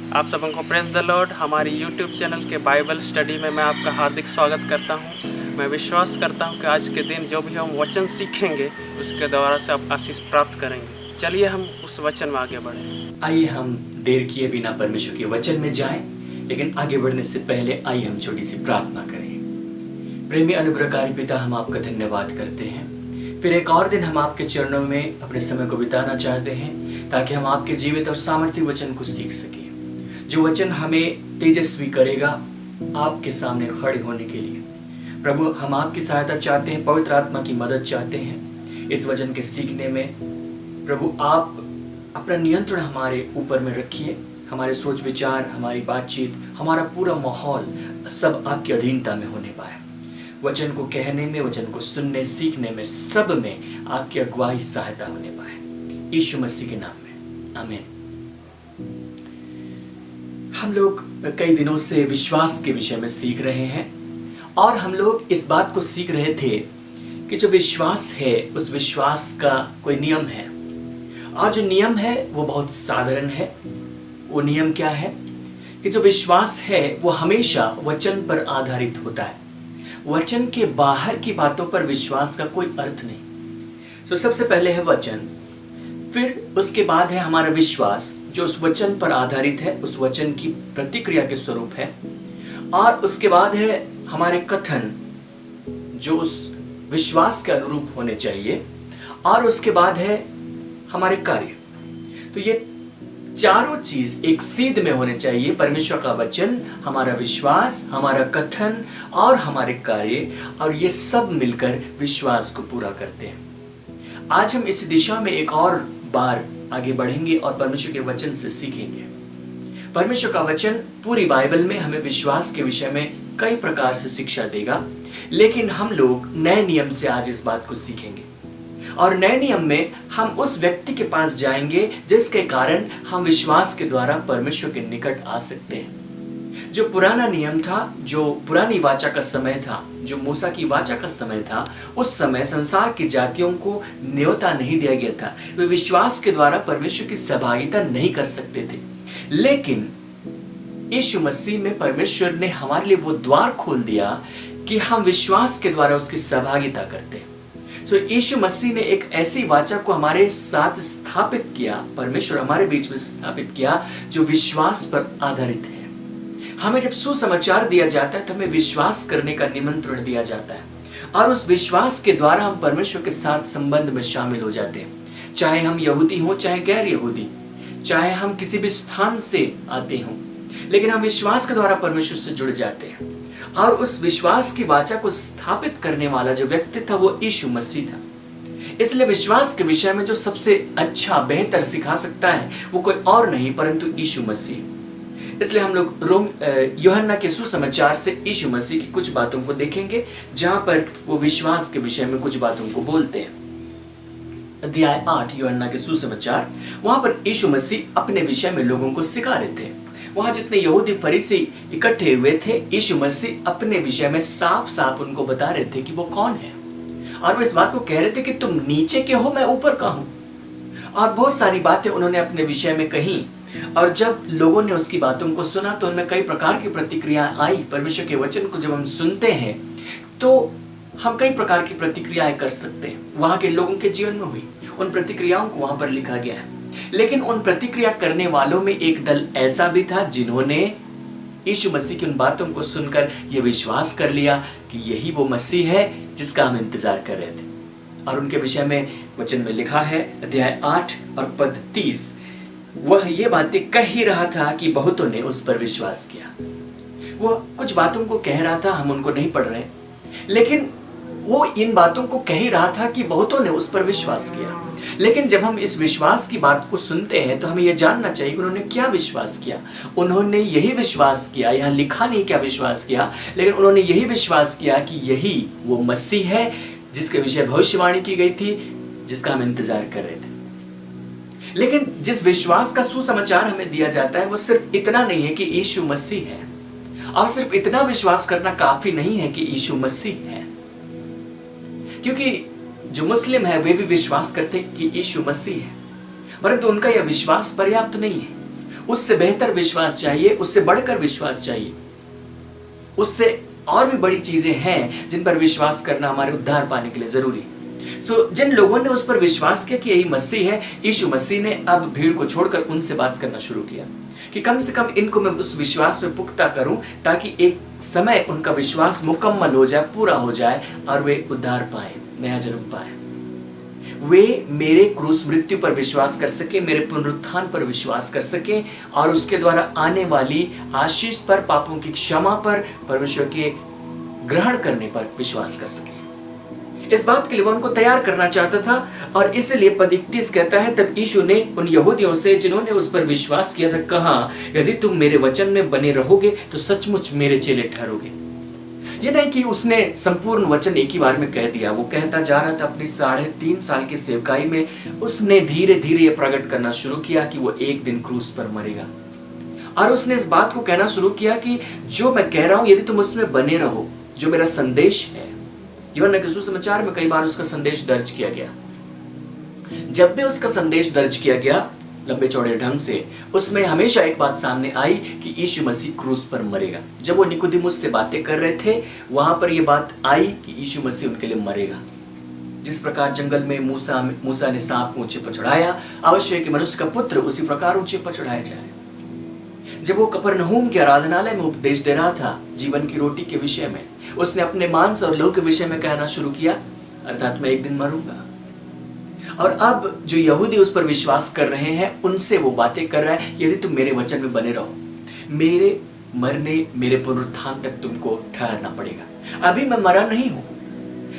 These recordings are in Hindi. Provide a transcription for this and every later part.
आप सबको प्रेज द लॉर्ड। हमारी यूट्यूब चैनल के बाइबल स्टडी में मैं आपका हार्दिक स्वागत करता हूं। मैं विश्वास करता हूं कि आज के दिन जो भी हम वचन सीखेंगे उसके द्वारा से आप आशीष प्राप्त करेंगे। चलिए हम उस वचन में आगे बढ़ें। आइए हम देर किए बिना परमेश्वर के वचन में जाएं, लेकिन आगे बढ़ने से पहले आइए हम छोटी सी प्रार्थना करें। प्रेमी अनुग्रहकारी पिता, हम आपका धन्यवाद करते हैं। फिर एक और दिन हम आपके चरणों में अपने समय को बिताना चाहते हैं, ताकि हम आपके जीवित और सामर्थ्य वचन को सीख सकें, जो वचन हमें तेजस्वी करेगा आपके सामने खड़े होने के लिए। प्रभु, हम आपकी सहायता चाहते हैं, पवित्र आत्मा की मदद चाहते हैं इस वचन के सीखने में। प्रभु, आप अपना नियंत्रण हमारे ऊपर में रखिए। हमारे सोच विचार, हमारी बातचीत, हमारा पूरा माहौल सब आपकी अधीनता में होने पाए। वचन को कहने में, वचन को सुनने, सीखने में, सब में आपकी अगुवाई सहायता होने पाए। यीशु मसीह के नाम में आमीन। हम लोग कई दिनों से विश्वास के विषय में सीख रहे हैं, और हम लोग इस बात को सीख रहे थे कि जो विश्वास है उस विश्वास का कोई नियम है, और जो नियम है वो बहुत साधारण है। वो नियम क्या है कि जो विश्वास है वो हमेशा वचन पर आधारित होता है। वचन के बाहर की बातों पर विश्वास का कोई अर्थ नहीं। तो सबसे पहले है वचन, फिर उसके बाद है हमारा विश्वास जो उस वचन पर आधारित है, उस वचन की प्रतिक्रिया के स्वरूप है, और उसके बाद है हमारे कथन जो उस विश्वास के अनुरूप होने चाहिए, और उसके बाद है हमारे कार्य। तो ये चारों चीज एक सीध में होने चाहिए। परमेश्वर का वचन, हमारा विश्वास, हमारा कथन और हमारे कार्य, और ये सब मिलकर विश्वास को पूरा करते हैं। आज हम इस दिशा में एक और बार आगे बढ़ेंगे और परमेश्वर के वचन से सीखेंगे। परमेश्वर का वचन पूरी बाइबल में हमें विश्वास के विषय में कई प्रकार से शिक्षा देगा, लेकिन हम लोग नए नियम से आज इस बात को सीखेंगे। और नए नियम में हम उस व्यक्ति के पास जाएंगे जिसके कारण हम विश्वास के द्वारा परमेश्वर के निकट आ सकते हैं। जो पुराना नियम था, जो पुरानी वाचा का समय था, जो मूसा की वाचा का समय था, उस समय संसार की जातियों को न्योता नहीं दिया गया था। वे विश्वास के द्वारा परमेश्वर की सहभागिता नहीं कर सकते थे। लेकिन यीशु मसीह में परमेश्वर ने हमारे लिए वो द्वार खोल दिया कि हम विश्वास के द्वारा उसकी सहभागिता करते हैं। यीशु मसीह ने एक ऐसी वाचा को हमारे साथ स्थापित किया, परमेश्वर हमारे बीच में स्थापित किया, जो विश्वास पर आधारित है। हमें जब सुसमाचार दिया जाता है तो हमें विश्वास करने का निमंत्रण दिया जाता है, और उस विश्वास के द्वारा हम परमेश्वर के साथ संबंध में शामिल हो जाते हैं। चाहे हम यहूदी हो, चाहे गैर यहूदी, चाहे हम किसी भी स्थान से आते हों, लेकिन हम विश्वास के द्वारा परमेश्वर से जुड़ जाते हैं। और उस विश्वास की वाचा को स्थापित करने वाला जो व्यक्ति था वो यीशु मसीह था। इसलिए विश्वास के विषय में जो सबसे अच्छा, बेहतर सिखा सकता है वो कोई और नहीं परंतु यीशु मसीह। इसलिए हम लोग यूहन्ना के सुसमाचार से यीशु मसीह की कुछ बातों को देखेंगे, जहां पर वो विश्वास के विषय में कुछ बातों को बोलते हैं। अध्याय 8 यूहन्ना के सुसमाचार, वहां पर यीशु मसीह अपने विषय में लोगों को सिखा रहे थे। वहां जितने यहूदी फरीसी इकट्ठे हुए थे, यीशु मसीह अपने विषय में साफ साफ उनको बता रहे थे कि वो कौन है, और वो इस बात को कह रहे थे कि तुम नीचे के हो, मैं ऊपर का हूं। और बहुत सारी बातें उन्होंने अपने विषय में कही, और जब लोगों ने उसकी बातों को सुना तो उनमें कई प्रकार की प्रतिक्रिया आई। परमेश्वर के वचन को जब हम सुनते हैं तो हम कई प्रकार की प्रतिक्रियाएं कर सकते हैं। वहां के लोगों के जीवन में हुई उन प्रतिक्रियाओं को वहां पर लिखा गया है। लेकिन उन प्रतिक्रिया करने वालों में एक दल ऐसा भी था जिन्होंने यीशु मसीह की उन बातों को सुनकर यह विश्वास कर लिया कि यही वो मसीह है जिसका हम इंतजार कर रहे थे। और उनके विषय में वचन में लिखा है, अध्याय 8 और पद 30, वह ये बातें कह ही रहा था कि बहुतों ने उस पर विश्वास किया। वो कुछ बातों को कह रहा था, हम उनको नहीं पढ़ रहे, लेकिन वो इन बातों को कह ही रहा था कि बहुतों ने उस पर विश्वास किया। लेकिन जब हम इस विश्वास की बात को सुनते हैं तो हमें यह जानना चाहिए कि उन्होंने क्या विश्वास किया। उन्होंने यही विश्वास किया, यहाँ लिखा नहीं क्या विश्वास किया, लेकिन उन्होंने यही विश्वास किया कि यही वो मसीह है जिसके विषय भविष्यवाणी की गई थी, जिसका हम इंतजार कर रहे थे। लेकिन जिस विश्वास का सुसमाचार हमें दिया जाता है वो सिर्फ इतना नहीं है कि यीशु मसीह है, और सिर्फ इतना विश्वास करना काफी नहीं है कि यीशु मसीह है, क्योंकि जो मुस्लिम है वे भी विश्वास करते हैं कि यीशु मसीह है, परंतु उनका यह विश्वास पर्याप्त नहीं है। उससे बेहतर विश्वास चाहिए, उससे बढ़कर विश्वास चाहिए, उससे और भी बड़ी चीजें हैं जिन पर विश्वास करना हमारे उद्धार पाने के लिए जरूरी है। जिन लोगों ने उस पर विश्वास किया कि यही मसीह है, यीशु मसीह ने अब भीड़ को छोड़कर उनसे बात करना शुरू किया कि कम से कम इनको मैं उस विश्वास में पुख्ता करूं ताकि एक समय उनका विश्वास मुकम्मल हो जाए, पूरा हो जाए और वे उद्धार पाए, नया जन्म पाए। वे मेरे क्रूस मृत्यु पर विश्वास कर सके, मेरे पुनरुत्थान पर विश्वास कर सके और उसके द्वारा आने वाली आशीष पर, पापों की क्षमा पर, परमेश्वर के ग्रहण करने पर विश्वास कर सके। इस बात के लिए वो उनको तैयार करना चाहता था और इसलिए पद 31 कहता है, तब यीशु ने उन यहूदियों से जिन्होंने उस पर विश्वास किया था कहा, यदि तुम मेरे वचन में बने रहोगे तो सचमुच मेरे चेले ठहरोगे। ये नहीं कि उसने संपूर्ण वचन एक ही बार में कह दिया, वो कहता जा रहा था। अपनी 3.5 साल की सेवकाई में उसने धीरे धीरे ये प्रकट करना शुरू किया कि वो एक दिन क्रूस पर मरेगा और उसने इस बात को कहना शुरू किया कि जो मैं कह रहा हूं यदि तुम उसमें बने रहो, जो मेरा संदेश है। यूहन्ना के सुसमाचार में कई बार उसका संदेश दर्ज किया गया। जब भी उसका संदेश दर्ज किया गया लंबे चौड़े ढंग से, उसमें हमेशा एक बात सामने आई कि यीशु मसीह क्रूस पर मरेगा। जब वो निकोदेमुस से बातें कर रहे थे, वहां पर यह बात आई कि यीशु मसीह उनके लिए मरेगा। जिस प्रकार जंगल में मूसा ने सांप ऊंचे पर चढ़ाया, अवश्य कि मनुष्य का पुत्र उसी प्रकार ऊंचे पर चढ़ाया जाए। जब वो कफरनहूम के आराधनालय में उपदेश दे रहा था जीवन की रोटी के विषय में, उसने अपने मांस और लहू के विषय में कहना शुरू किया, अर्थात मैं एक दिन मरूंगा। और अब जो यहूदी उस पर विश्वास कर रहे हैं उनसे वो बातें कर रहा है, यदि तुम मेरे वचन में बने रहो, मेरे मरने, मेरे पुनरुत्थान तक तुमको ठहरना पड़ेगा। अभी मैं मरा नहीं हूं,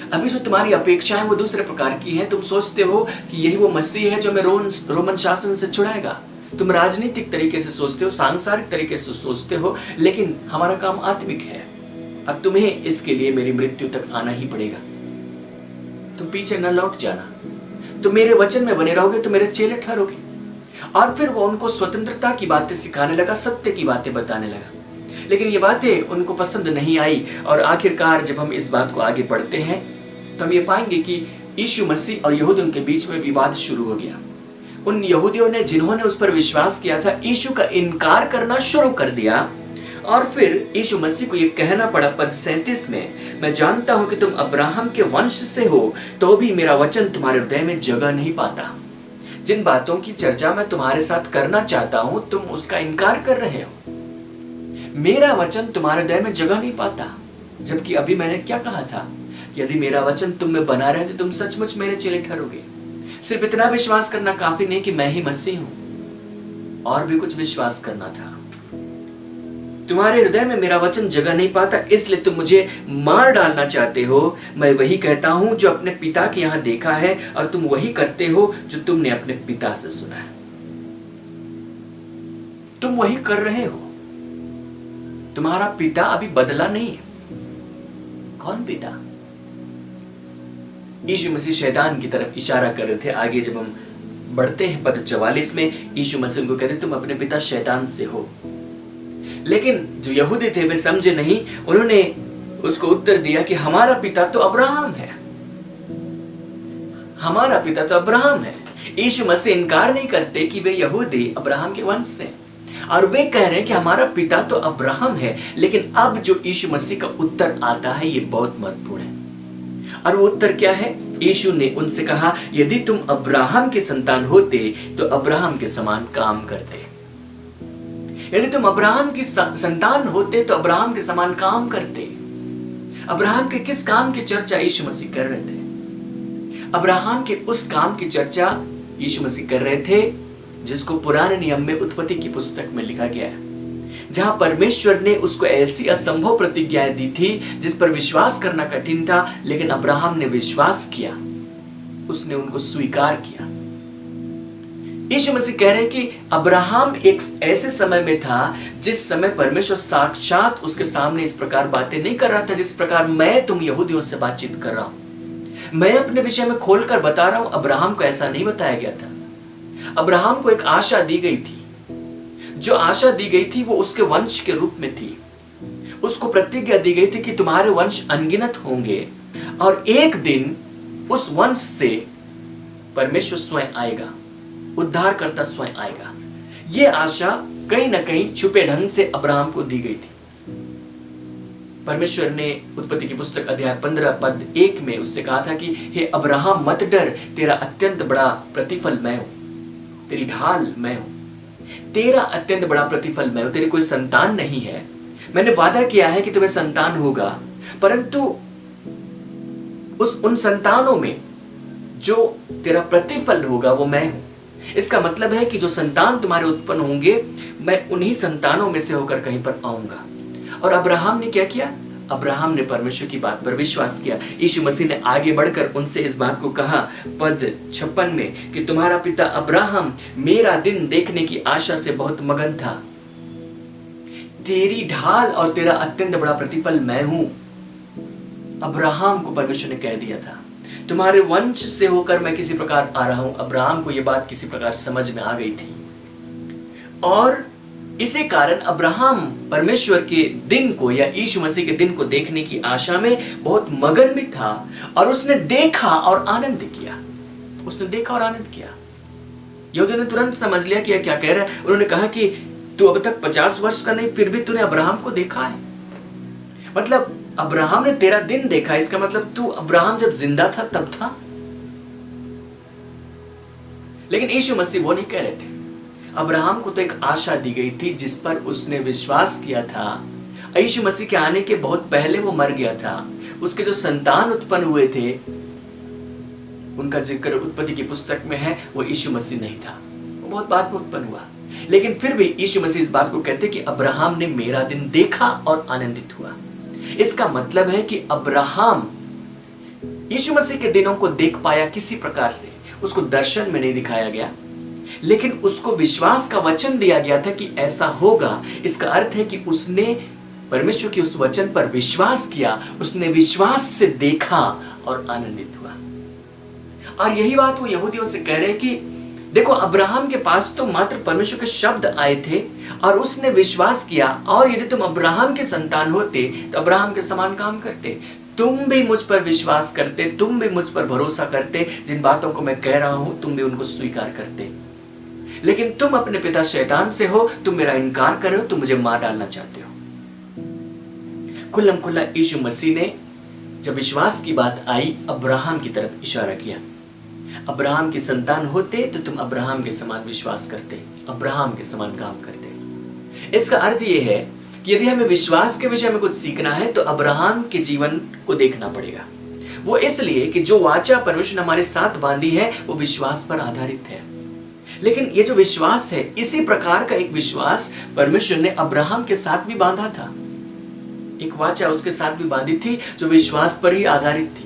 अभी जो तुम्हारी अपेक्षाएं वो दूसरे प्रकार की हैं। तुम सोचते हो कि यही वो मसीह है जो हमें रोमन शासन से छुड़ाएगा। तुम राजनीतिक तरीके से सोचते हो, सांसारिक तरीके से सोचते हो, लेकिन हमारा काम आत्मिक है। अब तुम्हें इसके लिए मेरी मृत्यु तक आना ही पड़ेगा। तुम पीछे न लौट जाना, तुम मेरे वचन में बने रहोगे तो मेरे चेले ठहरोगे। और फिर वो उनको स्वतंत्रता की बातें सिखाने लगा, सत्य की बातें बताने लगा। लेकिन ये बातें उनको पसंद नहीं आई और आखिरकार जब हम इस बात को आगे बढ़ते हैं तो हम ये पाएंगे कि यीशु मसीह और यहूदियों के बीच में विवाद शुरू हो गया। उन यहूदियों ने जिन्होंने उस पर विश्वास किया था, यीशु का इनकार करना शुरू कर दिया और फिर यीशु मसीह को यह कहना पड़ा पद 37 में, मैं जानता हूं कि तुम अब्राहम के वंश से हो तो भी मेरा वचन तुम्हारे हृदय में जगह नहीं पाता। जिन बातों की चर्चा मैं तुम्हारे साथ करना चाहता हूं तुम उसका इनकार कर रहे हो। मेरा वचन तुम्हारे हृदय में जगह नहीं पाता। जबकि अभी मैंने क्या कहा था, यदि मेरा वचन तुम में बना रहे तो तुम सचमुच मेरे चेले ठहरोगे। सिर्फ इतना विश्वास करना काफी नहीं कि मैं ही मसीह हूं, और भी कुछ विश्वास करना था। तुम्हारे हृदय में मेरा वचन जगह नहीं पाता, इसलिए तुम मुझे मार डालना चाहते हो। मैं वही कहता हूं जो अपने पिता के यहां देखा है और तुम वही करते हो जो तुमने अपने पिता से सुना है। तुम वही कर रहे हो। तुम्हारा पिता अभी बदला नहीं है। कौन पिता? यीशु मसीह शैतान की तरफ इशारा कर रहे थे। आगे जब हम बढ़ते हैं पद 44 में, यीशु मसीह उनको कहते तुम अपने पिता शैतान से हो। लेकिन जो यहूदी थे वे समझे नहीं। उन्होंने उसको उत्तर दिया कि हमारा पिता तो अब्राहम है, हमारा पिता तो अब्राहम है। यीशु मसीह इनकार नहीं करते कि वे यहूदी अब्राहम के वंश से, और वे कह रहे हैं कि हमारा पिता तो अब्राहम है। लेकिन अब जो यीशु मसीह का उत्तर आता है ये बहुत महत्वपूर्ण है। और वो उत्तर क्या है? यीशु ने उनसे कहा, यदि तुम अब्राहम के संतान होते तो अब्राहम के समान काम करते। यदि तुम अब्राहम की संतान होते तो अब्राहम के समान काम करते। अब्राहम के किस काम की चर्चा यीशु मसीह कर रहे थे? अब्राहम के उस काम की चर्चा यीशु मसीह कर रहे थे जिसको पुराने नियम में उत्पत्ति की पुस्तक में लिखा गया है, जहां परमेश्वर ने उसको ऐसी असंभव प्रतिज्ञाएं दी थी जिस पर विश्वास करना कठिन था, लेकिन अब्राहम ने विश्वास किया, उसने उनको स्वीकार किया। यीशु मसीह कह रहे हैं कि अब्राहम एक ऐसे समय में था जिस समय परमेश्वर साक्षात उसके सामने इस प्रकार बातें नहीं कर रहा था जिस प्रकार मैं तुम यहूदियों से बातचीत कर रहा हूं। मैं अपने विषय में खोलकर बता रहा हूं। अब्राहम को ऐसा नहीं बताया गया था। अब्राहम को एक आशा दी गई थी। जो आशा दी गई थी वो उसके वंश के रूप में थी। उसको प्रतिज्ञा दी गई थी कि तुम्हारे वंश अनगिनत होंगे और एक दिन उस वंश से परमेश्वर स्वयं आएगा, उद्धारकर्ता स्वयं आएगा। ये आशा कहीं ना कहीं छुपे ढंग से अब्राहम को दी गई थी। परमेश्वर ने उत्पत्ति की पुस्तक अध्याय 15 पद 1 में उससे कहा था कि हे अब्राहम मत डर, तेरा अत्यंत बड़ा प्रतिफल मैं हूं, तेरी ढाल मैं हूं, तेरा अत्यंत बड़ा प्रतिफल मैं हूं। तेरी कोई संतान नहीं है, मैंने वादा किया है कि तुम्हें संतान होगा, परंतु उन संतानों में जो तेरा प्रतिफल होगा वो मैं हूं। इसका मतलब है कि जो संतान तुम्हारे उत्पन्न होंगे, मैं उन्हीं संतानों में से होकर कहीं पर आऊंगा। और अब्राहम ने क्या किया? अब्राहम ने परमेश्वर की बात पर विश्वास किया। यीशु मसीह ने आगे बढ़कर उनसे इस बात को कहा पद 56 में कि तुम्हारा पिता अब्राहम मेरा दिन देखने की आशा से बहुत मगन था, तेरी ढाल और तेरा अत्यंत बड़ा प्रतिफल मैं हूं। अब्राहम को परमेश्वर ने कह दिया था, तुम्हारे वंश से होकर मैं किसी प्रकार आ रहा हूं। अब्राहम को यह बात किसी प्रकार समझ में आ गई थी और इसी कारण अब्राहम परमेश्वर के दिन को या यीशु मसीह के दिन को देखने की आशा में बहुत मगन भी था और उसने देखा और आनंद किया। उसने देखा और आनंद किया। यहूदियों ने तुरंत समझ लिया कि यह क्या कह रहा है। उन्होंने कहा कि तू अब तक 50 वर्ष का नहीं, फिर भी तूने अब्राहम को देखा है। मतलब अब्राहम ने तेरा दिन देखा, इसका मतलब तू अब्राहम जब जिंदा था तब था। लेकिन यीशु मसीह वो नहीं कह रहे थे। अब्राहम को तो एक आशा दी गई थी जिस पर उसने विश्वास किया था। यीशु मसीह के आने के बहुत पहले वो मर गया था। उसके जो संतान उत्पन्न हुए थे उनका जिक्र उत्पत्ति की पुस्तक में है, वो यीशु मसीह नहीं था, वो बहुत बाद में उत्पन्न हुआ। लेकिन फिर भी यीशु मसीह इस बात को कहते कि अब्राहम ने मेरा दिन देखा और आनंदित हुआ। इसका मतलब है कि अब्राहम यीशु मसीह के दिनों को देख पाया किसी प्रकार से। उसको दर्शन में नहीं दिखाया गया, लेकिन उसको विश्वास का वचन दिया गया था कि ऐसा होगा। इसका अर्थ है कि उसने परमेश्वर के उस वचन पर विश्वास किया, उसने विश्वास से देखा और आनंदित हुआ। और यही बात वो यहूदियों से कह रहे हैं कि देखो, अब्राहम के पास तो मात्र परमेश्वर के शब्द आए थे और उसने विश्वास किया, और यदि तुम अब्राहम के संतान होते तो अब्राहम के समान काम करते। तुम भी मुझ पर विश्वास करते, तुम भी मुझ पर भरोसा करते, जिन बातों को मैं कह रहा हूं तुम भी उनको स्वीकार करते। लेकिन तुम अपने पिता शैतान से हो, तुम मेरा इनकार कर रहे हो, तुम मुझे मार डालना चाहते हो। खुल्लम खुल्ला यीशु मसीह ने जब विश्वास की बात आई अब्राहम की तरफ इशारा किया। अब्राहम की संतान होते तो तुम अब्राहम के समान विश्वास करते, अब्राहम के समान काम करते। इसका अर्थ यह है कि यदि हमें विश्वास के विषय में कुछ सीखना है तो अब्राहम के जीवन को देखना पड़ेगा। वो इसलिए कि जो वाचा परमेश्वर ने हमारे साथ बांधी है वो विश्वास पर आधारित है। लेकिन ये जो विश्वास है, इसी प्रकार का एक विश्वास परमेश्वर ने अब्राहम के साथ भी बांधा था। एक वाचा उसके साथ भी बांधी थी जो विश्वास पर ही आधारित थी।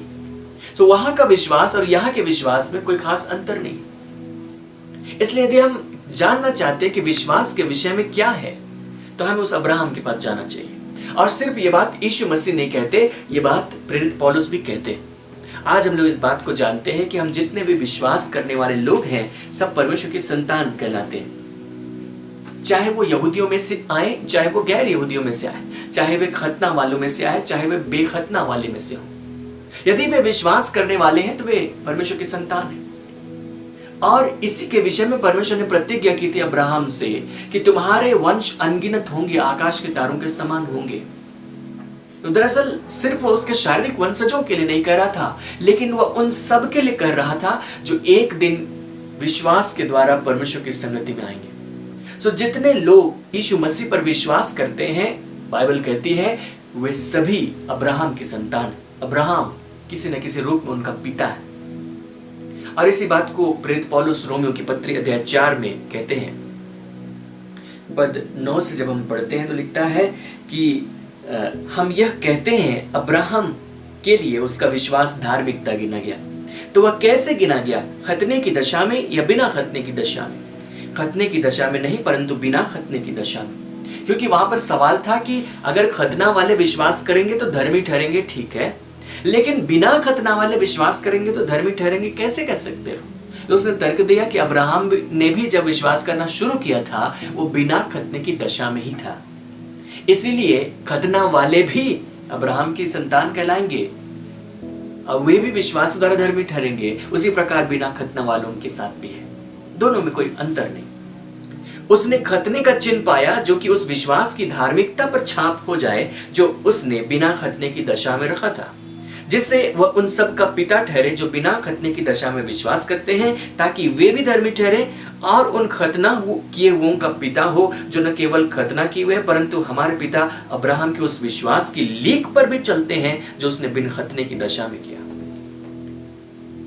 तो वहां का विश्वास और यहाँ के विश्वास में कोई खास अंतर नहीं। इसलिए यदि हम जानना चाहते हैं कि विश्वास के विषय में क्या है तो हमें उस अब्राहम के पास जाना चाहिए। और सिर्फ ये बात यीशु मसीह नहीं कहते, ये बात प्रेरित पौलुस भी कहते। आज हम लोग इस बात को जानते हैं कि हम जितने भी विश्वास करने वाले लोग हैं सब परमेश्वर की संतान कहलाते हैं। चाहे वो यहूदियों में से आए, चाहे वो गैर यहूदियों में से आए, चाहे वे खतना वालों में से आए, चाहे वे बेखतना वाले में से हो। यदि वे विश्वास करने वाले हैं तो वे परमेश्वर की संतान हैं। और इसी के विषय में परमेश्वर ने प्रतिज्ञा की थी अब्राहम से कि तुम्हारे वंश अनगिनत होंगे, आकाश के तारों के समान होंगे। तो दरअसल सिर्फ वो उसके शारीरिक वंशजों के लिए नहीं कह रहा था, लेकिन वह उन सब के लिए कह रहा था जो एक दिन विश्वास के द्वारा परमेश्वर की संगति में आएंगे। सो जितने लोग यीशु मसीह पर विश्वास करते हैं, बाइबल कहती है वे सभी अब्राहम की संतान। अब्राहम किसी न किसी रूप में उनका पिता है। और इसी बात को प्रेरित पौलुस रोमियो की पत्री अध्याय 4 में कहते हैं। पद 9 से जब हम पढ़ते हैं तो लिखता है कि हम यह कहते हैं अब्राहम के लिए उसका विश्वास धार्मिकता गिना गया। तो वह कैसे गिना गया? खतने की दशा में या बिना खतने की दशा में? खतने की दशा में नहीं, परंतु बिना खतने की दशा में। क्योंकि वहां पर सवाल था कि अगर खतना वाले विश्वास करेंगे तो धर्मी ठहरेंगे, ठीक है, लेकिन बिना खतना वाले विश्वास करेंगे तो धर्मी ठहरेंगे, कैसे कह सकते हो? तो उसने तर्क दिया कि अब्राहम ने भी जब विश्वास करना शुरू किया था वो बिना खतने की दशा में ही था। इसीलिए खतना वाले भी अब्राहम की संतान कहलाएंगे और वे भी विश्वास द्वारा धर्मी ठहरेंगे। उसी प्रकार बिना खतना वालों के साथ भी है, दोनों में कोई अंतर नहीं। उसने खतने का चिन्ह पाया जो कि उस विश्वास की धार्मिकता पर छाप हो जाए जो उसने बिना खतने की दशा में रखा था, जिससे वह उन सब का पिता ठहरे जो बिना खतने की दशा में विश्वास करते हैं, ताकि वे भी धर्मी ठहरे और उन खतना किए हुओं का पिता हो जो न केवल खतना किए हुए परंतु हमारे पिता अब्राहम के उस विश्वास की लीक पर भी चलते हैं जो उसने बिन खतने की दशा में किया।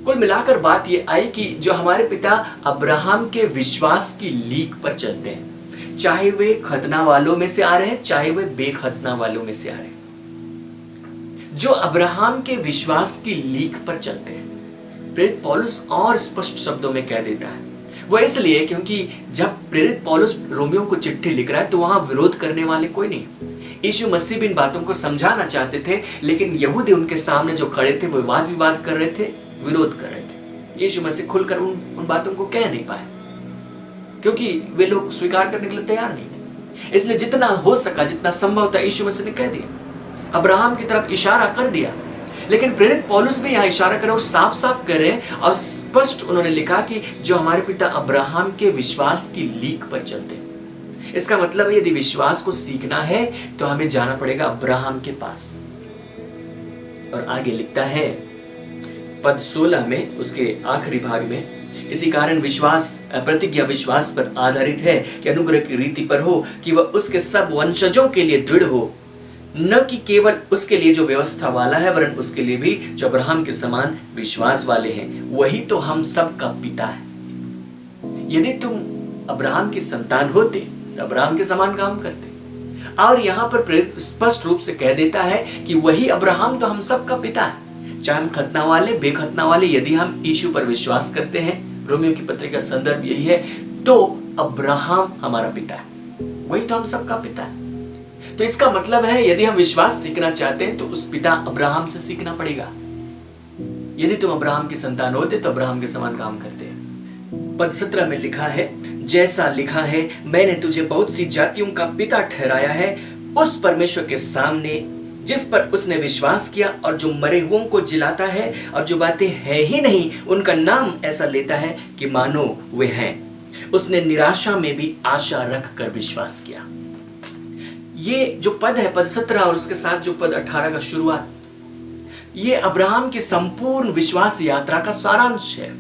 कुल मिलाकर बात यह आई कि जो हमारे पिता अब्राहम के विश्वास की लीक पर चलते हैं, चाहे वे खतना वालों में से आ रहे हैं, चाहे वे बेखतना वालों में से आ रहे हैं, जो अब्राहम के विश्वास की लीक पर चलते हैं। प्रेरित पौलुस और स्पष्ट शब्दों में कह देता है, वो इसलिए क्योंकि जब प्रेरित पौलुस रोमियों को चिट्ठी लिख रहा है तो वहां विरोध करने वाले कोई नहीं। यीशु मसीह भी इन बातों को समझाना चाहते थे, लेकिन यहूदी उनके सामने जो खड़े थे वो वाद विवाद कर रहे थे, विरोध कर रहे थे। यीशु मसीह खुलकर उन बातों को कह नहीं पाए क्योंकि वे लोग स्वीकार करने के लिए तैयार नहीं थे। इसलिए जितना हो सका, जितना संभव था, यीशु मसीह ने कह दिया, अब्राहम की तरफ इशारा कर दिया। लेकिन प्रेरित पौलुस भी यहाँ इशारा करे और साफ साफ करे और स्पष्ट उन्होंने लिखा कि जो हमारे पिता अब्राहम के विश्वास की लीक पर चलते हैं। इसका मतलब है यदि विश्वास को सीखना है तो हमें जाना पड़ेगा अब्राहम के पास। और आगे लिखता है पद 16 में, उसके आखिरी भाग में, इसी कारण विश्वास प्रतिज्ञा विश्वास पर आधारित है कि अनुग्रह की रीति पर हो कि वह उसके सब वंशजों के लिए दृढ़ हो, न कि केवल उसके लिए जो व्यवस्था वाला है वरन उसके लिए भी जो अब्राहम के समान विश्वास वाले हैं। वही तो हम सब का पिता है। यदि तुम अब्राहम की संतान होते तो अब्राहम के समान काम करते। और यहाँ पर प्रेरित स्पष्ट रूप से कह देता है कि वही अब्राहम तो हम सब का पिता है, चाहे हम खतना वाले बेखतना वाले, यदि हम यीशु पर विश्वास करते हैं, रोमियो की पत्री का संदर्भ यही है, तो अब्राहम हमारा पिता है, वही तो हम सबका पिता है। तो इसका मतलब है यदि हम विश्वास सीखना चाहते हैं तो उस पिता अब्राहम से सीखना पड़ेगा। यदि तुम अब्राहम की संतान होते तो अब्राहम के समान काम करते हैं। पद 17 में लिखा है, जैसा लिखा है, मैंने तुझे बहुत सी जातियों का पिता ठहराया है, उस परमेश्वर के सामने जिस पर उसने विश्वास किया और जो मरे हुओं को जिलाता है और जो बातें है ही नहीं उनका नाम ऐसा लेता है कि मानो वे हैं। उसने निराशा में भी आशा रख कर विश्वास किया। ये जो पद है पद 17 और उसके साथ जो पद 18 का शुरुआत, ये अब्राहम की संपूर्ण विश्वास यात्रा का सारांश है।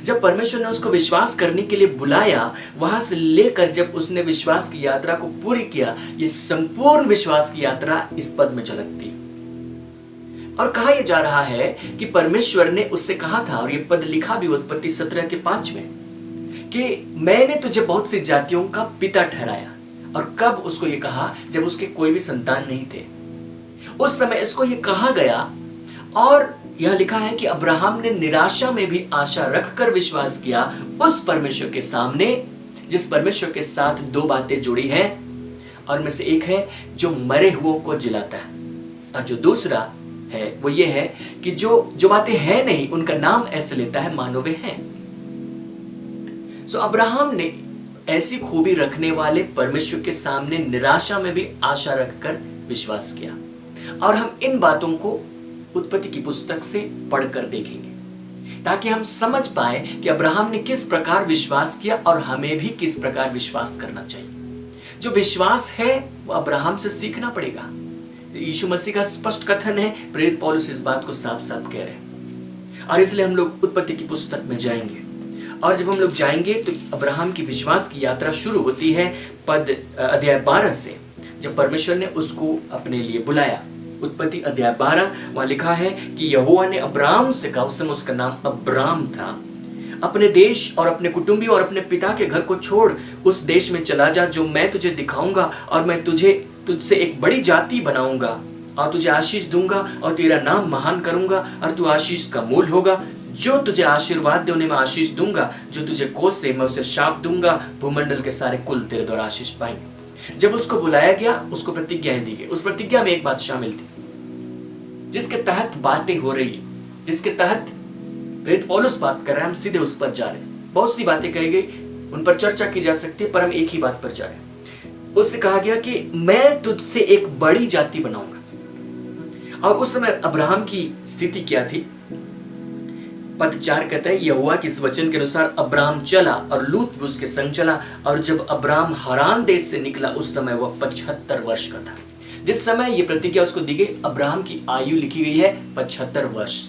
जब परमेश्वर ने उसको विश्वास करने के लिए बुलाया, वहां से लेकर जब उसने विश्वास की यात्रा को पूरी किया, ये संपूर्ण विश्वास की यात्रा इस पद में झलकती। और कहा यह जा रहा है कि परमेश्वर ने उससे कहा था, और ये पद लिखा भी उत्पत्ति 17 के 5 में, कि मैंने तुझे बहुत सी जातियों का पिता ठहराया। और कब उसको ये कहा? जब उसके कोई भी संतान नहीं थे, उस समय इसको ये कहा गया। और यह लिखा है कि अब्राहम ने निराशा में भी आशा रखकर विश्वास किया उस परमेश्वर के सामने, जिस परमेश्वर के साथ दो बातें जुड़ी हैं, और में से एक है जो मरे हुओं को जिलाता है, और जो दूसरा है वो ये है कि जो बातें हैं नहीं उनका नाम ऐसे लेता है मानो वे हैं। सो अब्राहम ने ऐसी खूबी रखने वाले परमेश्वर के सामने निराशा में भी आशा रखकर विश्वास किया। और हम इन बातों को उत्पत्ति की पुस्तक से पढ़कर देखेंगे ताकि हम समझ पाए कि अब्राहम ने किस प्रकार विश्वास किया और हमें भी किस प्रकार विश्वास करना चाहिए। जो विश्वास है वो अब्राहम से सीखना पड़ेगा। यीशु मसीह का स्पष्ट कथन है, प्रेरित पौलुस इस बात को साफ साफ कह रहे हैं। और इसलिए हम लोग उत्पत्ति की पुस्तक में जाएंगे, और जब हम लोग जाएंगे तो अब्राहम की विश्वास की यात्रा शुरू होती है पद अध्याय 12 से, जब परमेश्वर ने उसको अपने लिए बुलाया। उत्पत्ति अध्याय 12, वहां लिखा है कि यहोवा ने अब्राम से कहा, उस समय उसका नाम अब्राम था, अपने देश और अपने कुटुंबी और अपने पिता के घर को छोड़ उस देश में चला जा जो मैं तुझे दिखाऊंगा, और मैं तुझसे एक बड़ी जाति बनाऊंगा और तुझे आशीष दूंगा और तेरा नाम महान करूंगा और तू आशीष का मूल होगा। जो तुझे आशीर्वाद दे उन्हें मैं आशीष दूंगा, जो तुझे कोसे मैं उसे शाप दूंगा। भूमंडल के सारे कुल तेरे द्वारा आशीष पाएंगे। जब उसको बुलाया गया, उसको प्रतिज्ञाएं दी गई। उस प्रतिज्ञा में एक बात शामिल थी जिसके तहत बातें हो रही है, जिसके तहत प्रेरित पौलुस बात कर रहे हैं, हम सीधे उस पर जा रहे हैं। बहुत सी बातें कही गई, उन पर चर्चा की जा सकती है, पर हम एक ही बात पर जा रहे हैं। उससे कहा गया कि मैं तुझसे एक बड़ी जाति बनाऊंगा। और उस समय अब्राहम की स्थिति क्या थी? पद 4 कहता है, यहोवा के इस वचन के अनुसार अब्राम चला और लूत भी उसके संग चला, और जब अब्राम हरान देश से निकला उस समय वह 75 वर्ष का था। जिस समय ये प्रतिज्ञा उसको दी गई, अब्राहम की आयु लिखी गई है 75 वर्ष।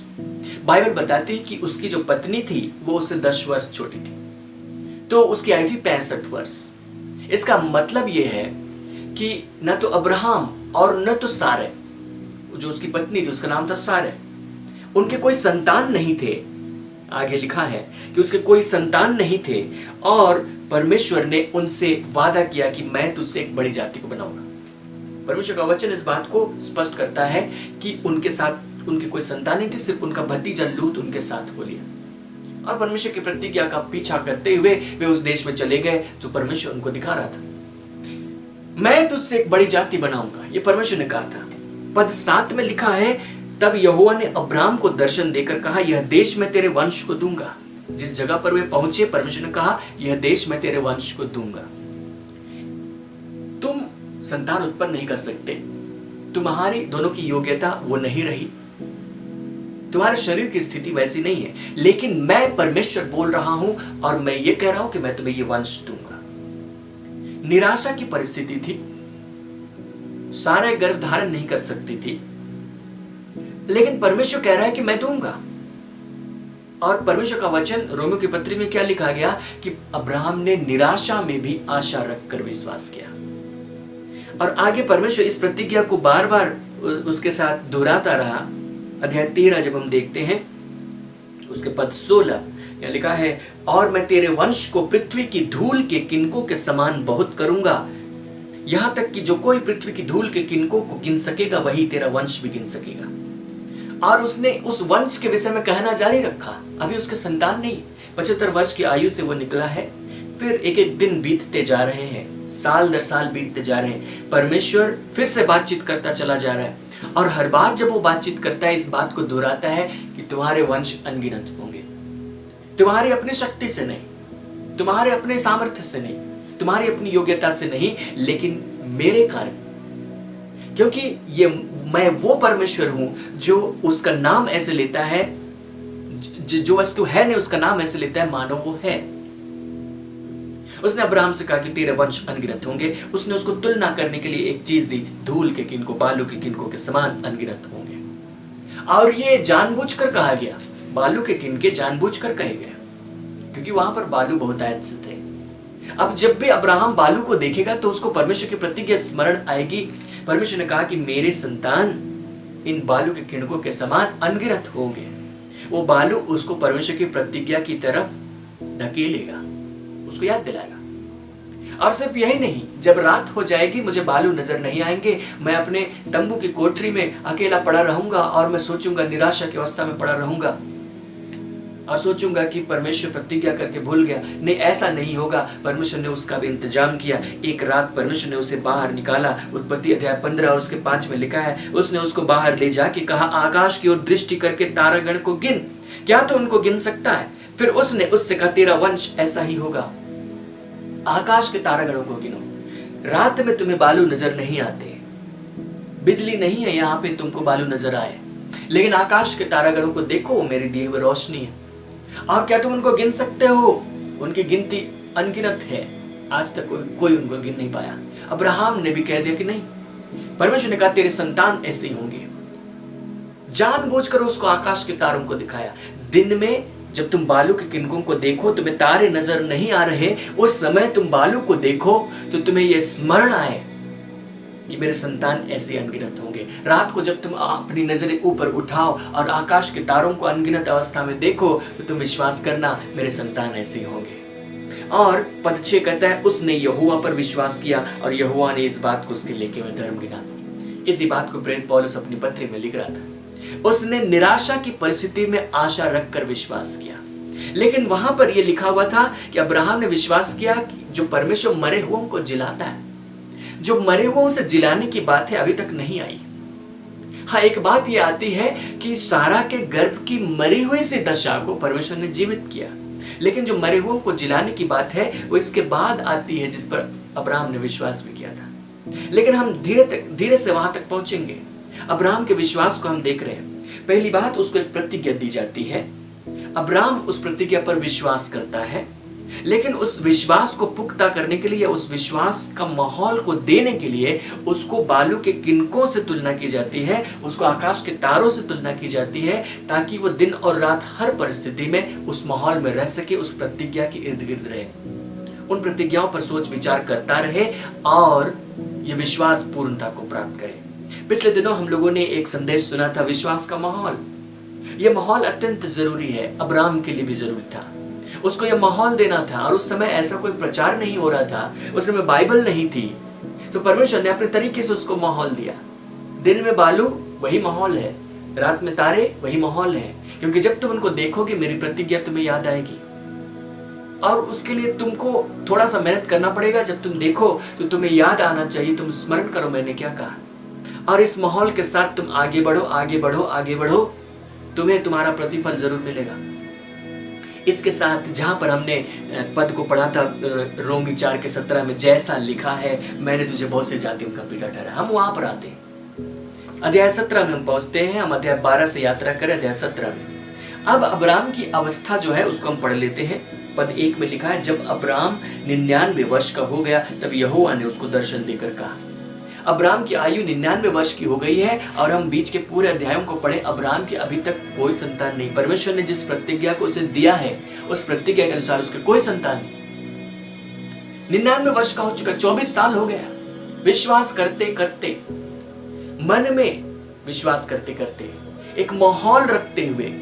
बाइबल बताती है कि उसकी जो पत्नी थी वो उससे 10 वर्ष छोटी थी, तो उसकी आयु थी 65 वर्ष। इसका मतलब ये है कि न तो अब्राहम और न तो सारे, जो उसकी पत्नी थी उसका नाम था सारे, उनके कोई संतान नहीं थे। आगे लिखा है कि उसके कोई संतान नहीं थे, और परमेश्वर ने उनसे वादा किया कि मैं तुझसे एक बड़ी जाति को बनाऊंगा। परमेश्वर का वचन इस बात को स्पष्ट करता है कि उनके साथ उनकी कोई संतान नहीं थी, सिर्फ उनका भतीजा लूत उनके साथ हो लिया। और परमेश्वर की प्रतिज्ञा का पीछा करते हुए वे उस देश में चले गए जो परमेश्वर उनको दिखा रहा था। मैं तुझसे एक बड़ी जाति बनाऊंगा, ये परमेश्वर ने कहा था। पद 7 में लिखा है, तब यहोवा ने अब्राम को दर्शन देकर कहा, यह देश मैं तेरे वंश को दूंगा। जिस जगह पर वे पहुंचे, परमेश्वर ने कहा, यह देश मैं तेरे वंश को दूंगा। तुम संतान उत्पन्न नहीं कर सकते, तुम्हारी दोनों की योग्यता वो नहीं रही, तुम्हारे शरीर की स्थिति वैसी नहीं है, लेकिन मैं परमेश्वर बोल रहा हूं और मैं ये कह रहा हूं कि मैं तुम्हें ये वंश दूंगा। निराशा की परिस्थिति थी, सारे गर्भ धारण नहीं कर सकती थी, लेकिन परमेश्वर कह रहा है कि मैं दूंगा। और परमेश्वर का वचन रोमियो की पत्री में क्या लिखा गया कि अब्राहम ने निराशा में भी आशा रखकर विश्वास किया। और आगे परमेश्वर इस प्रतिज्ञा को बार बार उसके साथ दोहराता रहा। अध्याय 13 जब हम देखते हैं, उसके पद 16 यह लिखा है, और मैं तेरे वंश को पृथ्वी की धूल के किनकों के समान बहुत करूंगा, यहां तक कि जो कोई पृथ्वी की धूल के किनकों को गिन सकेगा वही तेरा वंश भी गिन सकेगा। और उसने उस वंश के विषय में कहना जारी रखा। अभी उसके संतान नहीं, 75 वर्ष की आयु से वो निकला है। फिर एक एक दिन बीतते जा रहे हैं, साल दर साल बीतते जा रहे हैं। परमेश्वर फिर से बातचीत करता चला जा रहा है, और हर बार जब वो बातचीत करता है इस बात को दोहराता है कि तुम्हारे वंश अनगिनत होंगे। तुम्हारी अपनी शक्ति से नहीं, तुम्हारे अपने सामर्थ्य से नहीं, तुम्हारी अपनी योग्यता से नहीं, लेकिन मेरे कारण। क्योंकि ये मैं वो परमेश्वर हूं जो उसका नाम ऐसे लेता है, जो वस्तु है नहीं उसका नाम ऐसे लेता है मानो वो है। उसने अब्राहम से कहा कि तेरे वंश अनगिनत होंगे। उसने उसको तुलना करने के लिए एक चीज दी, धूल के किनको, बालू के किनको के समान अनगिनत होंगे। और ये जानबूझकर कहा गया, बालू के किनके जानबूझकर कहे गए, क्योंकि वहां पर बालू बहुतायत से थे। अब जब भी अब्राहम बालू को देखेगा तो उसको परमेश्वर की प्रतिज्ञा स्मरण आएगी। परमेश्वर ने कहा कि मेरे संतान इन बालू के किनकों के समान अनगिनत होंगे। वो बालू उसको परमेश्वर की प्रतिज्ञा की तरफ धकेलेगा, उसको याद दिलाएगा। और सिर्फ यही नहीं, जब रात हो जाएगी मुझे बालू नजर नहीं आएंगे, मैं अपने तंबू की कोठरी में अकेला पड़ा रहूंगा और मैं सोचूंगा, निराशा की अवस्था में पड़ा रहूंगा और सोचूंगा कि परमेश्वर प्रतिज्ञा करके भूल गया। नहीं, ऐसा नहीं होगा। परमेश्वर ने उसका भी इंतजाम किया। एक रात परमेश्वर ने उसे बाहर निकाला। उत्पत्ति अध्याय 15 और उसके 5 में लिखा है, उसने उसको बाहर ले जाके कहा, आकाश की ओर दृष्टि करके तारागण को गिन, क्या तो उनको गिन सकता है? फिर उसने उससे कहा, तेरा वंश ऐसा ही होगा। आकाश के तारागणों को गिनो। रात में तुम्हें बालू नजर नहीं आते, बिजली नहीं है यहाँ पे तुमको बालू नजर आए, लेकिन आकाश के तारागणों को देखो, वो मेरी दिए हुए रोशनी है। और क्या तुम उनको गिन सकते हो? उनकी गिनती अनगिनत है, आज तक कोई उनको गिन नहीं पाया। अब्राहम ने भी कह दिया कि नहीं। परमेश्वर ने कहा तेरे संतान ऐसे ही होंगे। जानबूझकर उसको आकाश के तारों को दिखाया। दिन में जब तुम बालू के किनकों को देखो, तुम्हें तारे नजर नहीं आ रहे, उस समय तुम बालू को देखो तो तुम्हें यह स्मरण आए कि मेरे संतान ऐसे अनगिनत होंगे। रात को जब तुम अपनी नजरें ऊपर उठाओ और आकाश के तारों को अनगिनत अवस्था में देखो तो तुम विश्वास करना मेरे संतान ऐसे ही होंगे। और पद 6 कहता है, उसने यहोवा पर विश्वास किया और यहोवा ने इस बात को उसके लेखे में धर्म गिना। इसी बात को प्रेरित पौलुस अपनी पत्री में लिख रहा था। उसने निराशा की परिस्थिति में आशा रखकर विश्वास किया। लेकिन वहां पर यह लिखा हुआ था कि अब्राहम ने विश्वास किया कि जो परमेश्वर मरे हुओं को जिलाता है, जो मरे हुओं से जिलाने की बात है अभी तक नहीं आई। हाँ, एक बात यह आती है कि सारा के गर्भ की मरी हुई सी दशा को परमेश्वर ने जीवित किया, लेकिन जो मरे हुओं को जिलाने की बात है वो इसके बाद आती है, जिस पर अब्राहम ने विश्वास भी किया था। लेकिन हम धीरे से वहां तक पहुंचेंगे। अब्राहम के विश्वास को हम देख रहे हैं। पहली बात, उसको एक प्रतिज्ञा दी जाती है अब्राम उस प्रतिज्ञा पर विश्वास करता है, लेकिन उस विश्वास को पुख्ता करने के लिए, उस विश्वास का माहौल को देने के लिए उसको बालू के किनकों से तुलना की जाती है, उसको आकाश के तारों से तुलना की जाती है, ताकि वो दिन और रात हर परिस्थिति में उस माहौल में रह सके, उस प्रतिज्ञा के इर्द गिर्द रहे, उन प्रतिज्ञाओं पर सोच विचार करता रहे और ये विश्वास पूर्णता को प्राप्त करे। पिछले दिनों हम लोगों ने एक संदेश सुना था, विश्वास का माहौल। यह माहौल अत्यंत जरूरी है, अब्राम के लिए भी जरूरी था। उसको यह माहौल देना था, और उस समय ऐसा कोई प्रचार नहीं हो रहा था, उस समय बाइबल नहीं थी, तो परमेश्वर ने अपने तरीके से उसको माहौल दिया। दिन में बालू वही माहौल है, रात में तारे वही माहौल है, क्योंकि जब तुम उनको देखोगे मेरी प्रतिज्ञा तुम्हें याद आएगी, और उसके लिए तुमको थोड़ा सा मेहनत करना पड़ेगा। जब तुम देखो तो तुम्हें याद आना चाहिए, तुम स्मरण करो मैंने क्या कहा, और इस माहौल के साथ तुम आगे बढ़ो, आगे बढ़ो, आगे बढ़ो, तुम्हें तुम्हारा प्रतिफल जरूर मिलेगा। इसके साथ जहां पर हमने पद को पढ़ा था रोमी 4:17 में, जैसा लिखा है मैंने तुझे बहुत सी जातियों का पिता ठहराया, हम वहां पर आते हैं। अध्याय 17 में हम पहुंचते हैं, हम अध्याय 12 से यात्रा करें अध्याय 17 में। अब अब्राम की अवस्था जो है उसको हम पढ़ लेते हैं। पद 1 में लिखा है, जब अब्राम 99 वर्ष का हो गया तब यहोवा ने उसको दर्शन देकर कहा। अब्राम की आयु 99 वर्ष की हो गई है, और हम बीच के पूरे अध्यायों को पढ़े, अब्राम की अभी तक कोई संतान नहीं। परमेश्वर ने जिस प्रतिज्ञा को उसे दिया है उस प्रतिज्ञा के अनुसार उसके कोई संतान नहीं। 99 वर्ष का हो चुका, 24 साल हो गया। विश्वास करते करते, मन में विश्वास करते करते, एक माहौल रखते हुए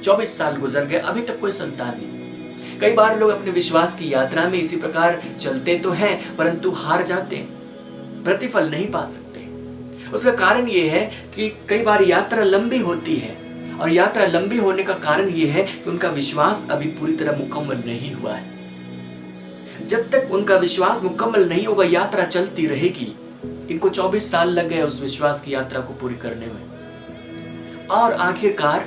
24 साल गुजर गए, अभी तक कोई संतान नहीं। कई बार लोग अपने विश्वास की यात्रा में इसी प्रकार चलते तो हैं, परंतु हार जाते हैं, प्रतिफल नहीं पा सकते। उसका कारण यह है कि कई बार यात्रा लंबी होती है, और यात्रा लंबी होने का कारण यह है कि उनका विश्वास अभी पूरी तरह मुकम्मल नहीं हुआ है। जब तक उनका विश्वास मुकम्मल नहीं होगा, यात्रा चलती रहेगी। इनको 24 साल लग गए उस विश्वास की यात्रा को पूरी करने में, और आखिरकार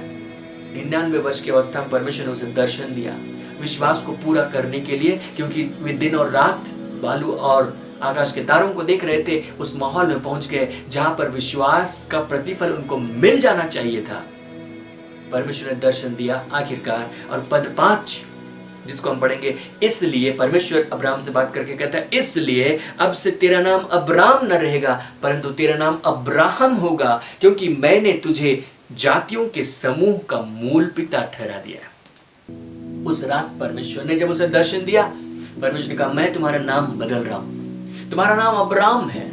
99 वर्ष की अवस्था में परमेश्वर ने उसे दर्शन दिया विश्वास को पूरा करने के लिए, क्योंकि वे दिन और रात बालू और आकाश के तारों को देख रहे थे। उस माहौल में पहुंच गए जहां पर विश्वास का प्रतिफल उनको मिल जाना चाहिए था। परमेश्वर ने दर्शन दिया आखिरकार। और पद 5 जिसको हम पढ़ेंगे, इसलिए परमेश्वर अब्राम से बात करके कहता है, इसलिए अब से तेरा नाम अब्राम न रहेगा, परंतु तेरा नाम अब्राहम होगा, क्योंकि मैंने तुझे जातियों के समूह का मूल पिता ठहरा दिया। उस रात परमेश्वर ने जब उसे दर्शन दिया, परमेश्वर ने कहा, मैं तुम्हारा नाम बदल रहा हूं, तुम्हारा नाम अब्राम है।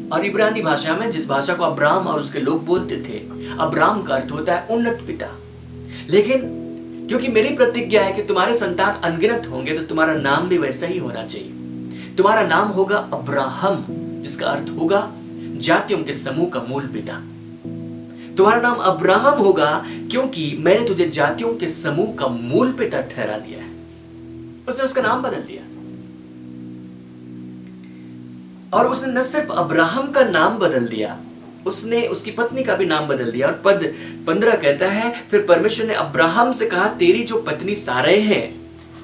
और इब्रानी भाषा में, जिस भाषा को अब्राम और उसके लोग बोलते थे, अब्राम का अर्थ होता है उन्नत पिता। लेकिन क्योंकि मेरी प्रतिज्ञा है कि तुम्हारे संतान अनगिनत होंगे, तो तुम्हारा नाम भी वैसा ही होना चाहिए। तुम्हारा नाम होगा अब्राहम, जिसका अर्थ होगा जातियों के समूह का मूल पिता। तुम्हारा नाम अब्राहम होगा क्योंकि मैंने तुझे जातियों के समूह का मूल पिता ठहरा दिया है। उसने उसका नाम बदल दिया, और उसने न सिर्फ अब्राहम का नाम बदल दिया, उसने उसकी पत्नी का भी नाम बदल दिया। और पद 15 कहता है, फिर परमेश्वर ने अब्राहम से कहा, तेरी जो पत्नी सारै है,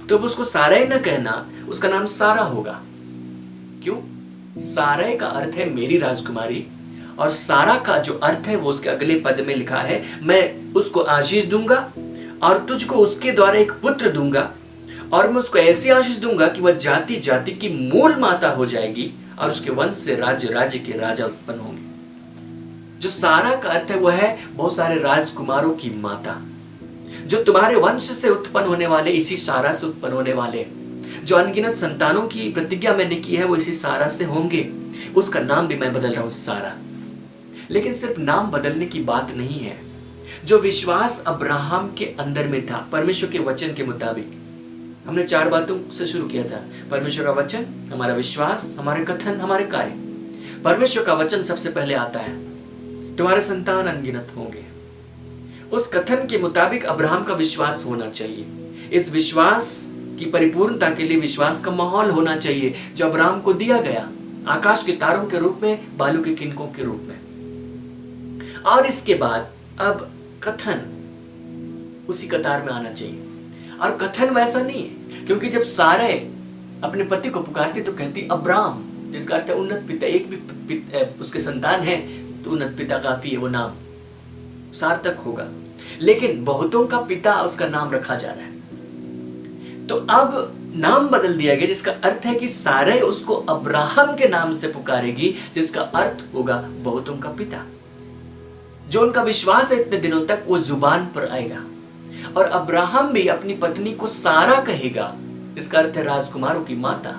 तो अब उसको सारै न कहना, उसका नाम सारा होगा। क्यों? सारै का अर्थ है मेरी राजकुमारी, और सारा का जो अर्थ है वो उसके अगले पद में लिखा है, मैं उसको आशीष दूंगा और तुझको उसके द्वारा एक पुत्र दूंगा, और मैं उसको ऐसी आशीष दूंगा कि वह जाति जाति की मूल माता हो जाएगी, और उसके वंश से राज्य राज्य के राजा उत्पन्न होंगे। जो सारा का अर्थ है वह है बहुत सारे राजकुमारों की माता। जो तुम्हारे वंश से उत्पन्न होने वाले, इसी सारा से उत्पन्न होने वाले, जो अनगिनत संतानों की प्रतिज्ञा मैंने की है वो इसी सारा से होंगे। उसका नाम भी मैं बदल रहा हूं, सारा। लेकिन सिर्फ नाम बदलने की बात नहीं है। जो विश्वास अब्राहम के अंदर में था, परमेश्वर के वचन के मुताबिक, हमने 4 बातों से शुरू किया था। परमेश्वर का वचन, हमारा विश्वास, हमारे कथन, हमारे कार्य। परमेश्वर का वचन सबसे पहले आता है, तुम्हारे संतान अनगिनत होंगे। उस कथन के मुताबिक अब्राहम का विश्वास होना चाहिए। इस विश्वास की परिपूर्णता के लिए विश्वास का माहौल होना चाहिए, जो अब्राहम को दिया गया, आकाश के तारों के रूप में, बालू के किनकों के रूप में। और इसके बाद अब कथन उसी कतार में आना चाहिए। और कथन वैसा नहीं है, क्योंकि जब सारे अपने पति को पुकारती तो कहती अब्राम, जिसका अर्थ है उन्नत पिता। एक भी उसके संतान है तो उन्नत पिता काफी है वो नाम। सार्थक होगा। लेकिन बहुतों का पिता उसका नाम रखा जा रहा है। तो अब नाम बदल दिया गया, जिसका अर्थ है कि सारे उसको अब्राहम के नाम से पुकारेगी, जिसका अर्थ होगा बहुतों का पिता। जो उनका विश्वास है इतने दिनों तक, वो जुबान पर आएगा। और अब्राहम भी अपनी पत्नी को सारा कहेगा, इसका अर्थ है राजकुमारों की माता।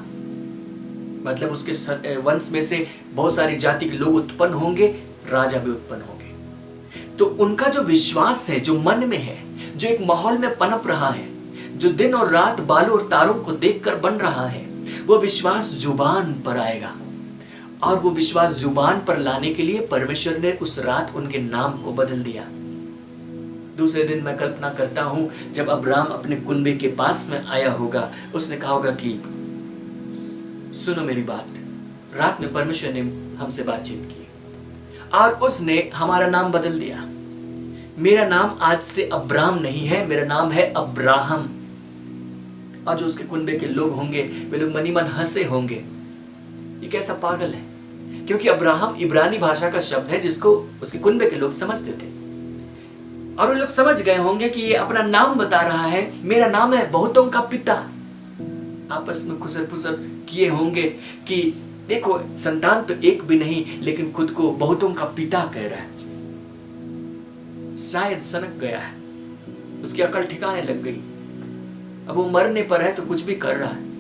मतलब उसके वंश में से बहुत सारी जाति के लोग उत्पन्न होंगे, राजा भी उत्पन्न होंगे। तो उनका जो विश्वास है, जो मन में है, जो एक माहौल में पनप रहा है, जो दिन और रात बालों और तारों को देखकर बन रहा है, वो विश्वास जुबान पर आएगा। और वो विश्वास जुबान पर लाने के लिए परमेश्वर ने उस रात उनके नाम को बदल दिया। दूसरे दिन मैं कल्पना करता हूं, जब अब्राहम अपने कुनबे के पास में आया होगा, उसने कहा होगा कि सुनो मेरी बात। रात में परमेश्वर ने हमसे बातचीत की और उसने हमारा नाम बदल दिया। मेरा नाम आज से अब्राहम नहीं है, मेरा नाम है अब्राहम। और जो उसके कुनबे के लोग होंगे, वे लोग मनी मन हंसे होंगे, ये कैसा पागल है। क्योंकि अब्राहम इब्रानी भाषा का शब्द है जिसको उसके कुनबे के लोग समझते थे। और वे लोग समझ गए होंगे कि ये अपना नाम बता रहा है, मेरा नाम है बहुतों का पिता। आपस में खुसर पुसर किए होंगे कि देखो, संतान तो एक भी नहीं, लेकिन खुद को बहुतों का पिता कह रहा है। शायद सनक गया है, उसकी अकल ठिकाने लग गई। अब वो मरने पर है तो कुछ भी कर रहा है।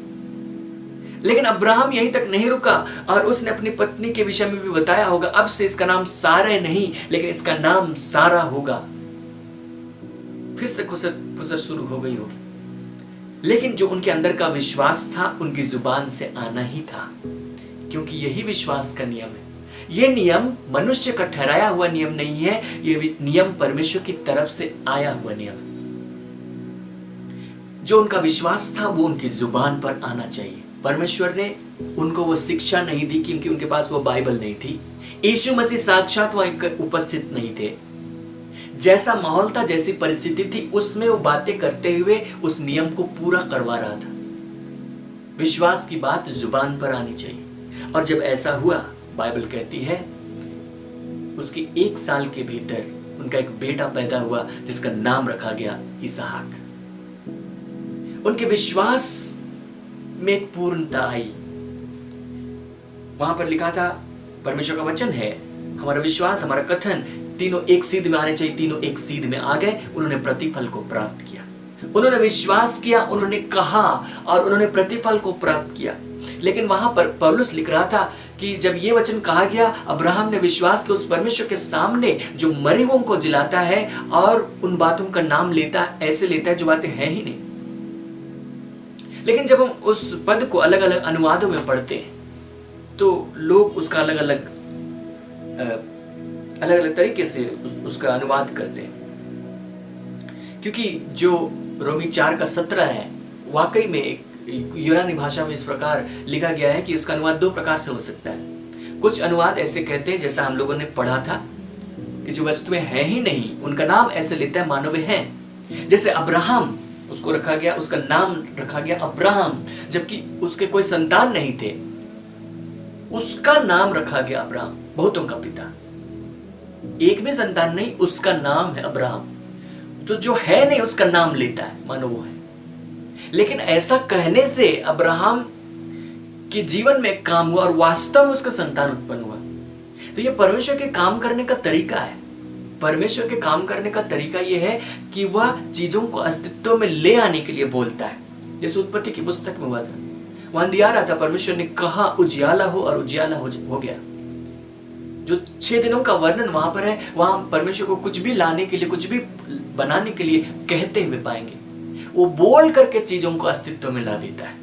लेकिन अब्राहम यहीं तक नहीं रुका और उसने अपनी पत्नी के विषय में भी बताया होगा, अब से इसका नाम सारे नहीं, लेकिन इसका नाम सारा होगा। फिर से खुसर पुसर शुरू हो गई होगी। लेकिन जो उनके अंदर का विश्वास था, उनकी जुबान से आना ही था, क्योंकि यही विश्वास का नियम है। यह नियम मनुष्य का ठहराया हुआ नियम नहीं है, यह नियम परमेश्वर की तरफ से आया हुआ नियम है। जो उनका विश्वास था वो उनकी जुबान पर आना चाहिए। परमेश्वर ने उनको वो शिक्षा नहीं दी क्योंकि उनके पास वो बाइबल नहीं थी। यीशु मसीह साक्षात वहां उपस्थित नहीं थे। जैसा माहौल था, जैसी परिस्थिति थी, उसमें वो बातें करते हुए उस नियम को पूरा करवा रहा था। विश्वास की बात जुबान पर आनी चाहिए। और जब ऐसा हुआ, बाइबल कहती है उसके 1 साल के भीतर उनका एक बेटा पैदा हुआ जिसका नाम रखा गया इसहाक। उनके विश्वास में एक पूर्णता आई। वहां पर लिखा था, परमेश्वर का वचन है, हमारा विश्वास, हमारा कथन तीनों एक सीध में आने चाहिए। तीनों एक सीध में आ गए। उन्होंने प्रतिफल को प्राप्त किया। उन्होंने विश्वास किया, उन्होंने कहा और उन्होंने प्रतिफल को प्राप्त किया। लेकिन वहां पर पौलुस लिख रहा था कि जब ये वचन कहा गया, अब्राहम ने विश्वास किया उस परमेश्वर के सामने जो मरे हुओं को जिलाता है और उन बातों का नाम लेता, ऐसे लेता है जो बातें हैं ही नहीं। लेकिन जब हम उस पद को अलग अलग अनुवादों में पढ़ते हैं तो लोग उसका अलग अलग तरीके से उसका अनुवाद करते हैं। क्योंकि जो रोमी 4:17 है, वाकई में एक यूनानी भाषा में इस प्रकार लिखा गया है कि इसका अनुवाद 2 प्रकार से हो सकता है। कुछ अनुवाद ऐसे कहते हैं, जैसा हम लोगों ने पढ़ा था, कि जो वस्तुएं हैं ही नहीं उनका नाम ऐसे लेता है मानो वे हैं। जैसे अब्राहम, उसको रखा गया, उसका नाम रखा गया अब्राहम, जबकि उसके कोई संतान नहीं थे, उसका नाम रखा गया अब्राहम, बहुतों का पिता। एक भी संतान नहीं, उसका नाम है अब्राहम। तो जो है नहीं उसका नाम लेता है मानो वो है। लेकिन ऐसा कहने से अब्राहम के जीवन में काम हुआ और वास्तव में उसका संतान उत्पन्न हुआ। तो ये परमेश्वर के काम करने का तरीका है। परमेश्वर के काम करने का तरीका यह है कि वह चीजों को अस्तित्व में ले आने के लिए बोलता है। जैसे उत्पत्ति की पुस्तक में हुआ था, वहां दिया रहा था, परमेश्वर ने कहा उजियाला हो और उजियाला हो गया। जो 6 दिनों का वर्णन वहां पर है, वहां परमेश्वर को कुछ भी लाने के लिए, कुछ भी बनाने के लिए कहते हुए पाएंगे। वो बोल करके चीजों को अस्तित्व में ला देता है।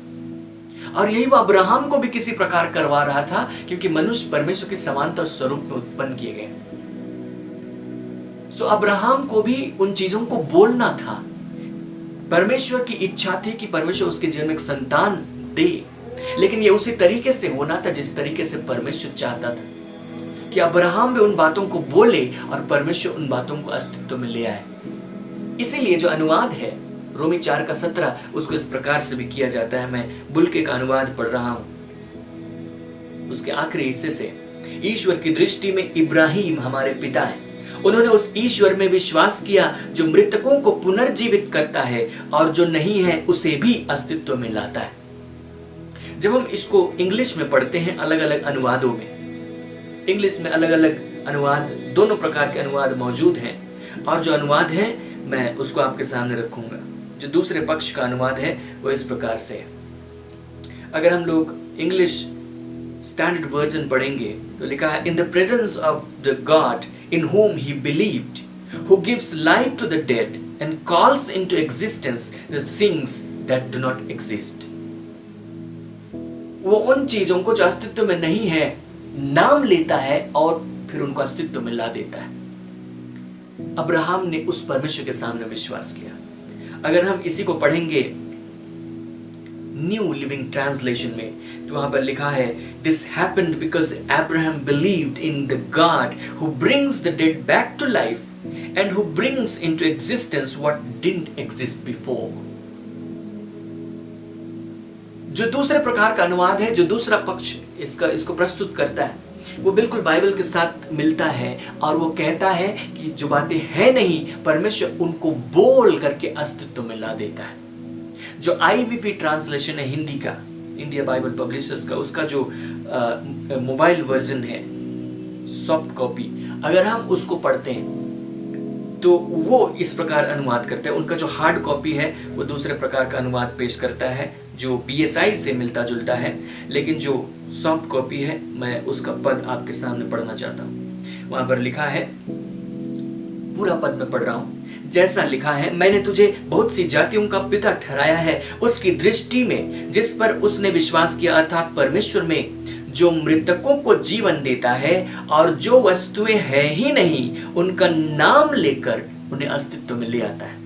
और यही वो अब्राहम को भी किसी प्रकार करवा रहा था, क्योंकि मनुष्य परमेश्वर की समानता और स्वरूप में उत्पन्न किए गए। सो अब्राहम को भी उन चीजों को बोलना था। परमेश्वर की इच्छा थी कि परमेश्वर उसके जीवन में एक संतान दे, लेकिन ये उसी तरीके से होना था जिस तरीके से परमेश्वर चाहता था कि अब्राहम भी उन बातों को बोले और परमेश्वर उन बातों को अस्तित्व में ले आए। इसीलिए जो अनुवाद है रोमी 4:17, उसको इस प्रकार से भी किया जाता है। मैं बुल्के का अनुवाद पढ़ रहा हूं। उसके आखिरी हिस्से से, ईश्वर की दृष्टि में इब्राहिम हमारे पिता है उन्होंने उस ईश्वर में विश्वास किया जो मृतकों को पुनर्जीवित करता है और जो नहीं है उसे भी अस्तित्व में लाता है। जब हम इसको इंग्लिश में पढ़ते हैं अलग अलग अनुवादों में, इंग्लिश में अलग अलग अनुवाद, दोनों प्रकार के अनुवाद मौजूद हैं, और जो अनुवाद है मैं उसको आपके सामने रखूंगा। जो दूसरे पक्ष का अनुवाद है वो इस प्रकार से है। अगर हम लोग इंग्लिश स्टैंडर्ड वर्जन पढ़ेंगे तो लिखा है, in the presence of the God in whom he believed, who gives life to the dead and calls into existence the things that do not exist. वो उन चीजों को जो अस्तित्व में नहीं है नाम लेता है और फिर उनको अस्तित्व में ला देता है। अब्राहम ने उस परमेश्वर के सामने विश्वास किया। अगर हम इसी को पढ़ेंगे न्यू लिविंग ट्रांसलेशन में तो वहां पर लिखा है, this happened because Abraham believed in the God who brings the dead back to life and who brings into existence what didn't exist before. जो दूसरे प्रकार का अनुवाद है, जो दूसरा पक्ष इसको प्रस्तुत करता है, वो बिल्कुल बाइबल के साथ मिलता है और वो कहता है कि जो बातें हैं नहीं, परमेश्वर उनको बोल करके अस्तित्व में ला देता है। जो IBP ट्रांसलेशन है हिंदी का, इंडिया बाइबल पब्लिशर्स का, उसका जो मोबाइल वर्जन है, सॉफ्ट कॉपी, अगर हम उसको पढ़ते हैं तो वो इस प्रकार अनुवाद करते हैं। उनका जो हार्ड कॉपी है वो दूसरे प्रकार का अनुवाद पेश करता है जो BSI से मिलता जुलता है, लेकिन जो सॉफ्ट कॉपी है मैं उसका पद आपके सामने पढ़ना चाहता हूँ। वहां पर लिखा है, पूरा पद में पढ़ रहा हूँ। जैसा लिखा है, मैंने तुझे बहुत सी जातियों का पिता ठहराया है उसकी दृष्टि में जिस पर उसने विश्वास किया, अर्थात परमेश्वर में जो मृतकों को जीवन देता है और जो वस्तुएं है ही नहीं उनका नाम लेकर उन्हें अस्तित्व में ले आता है।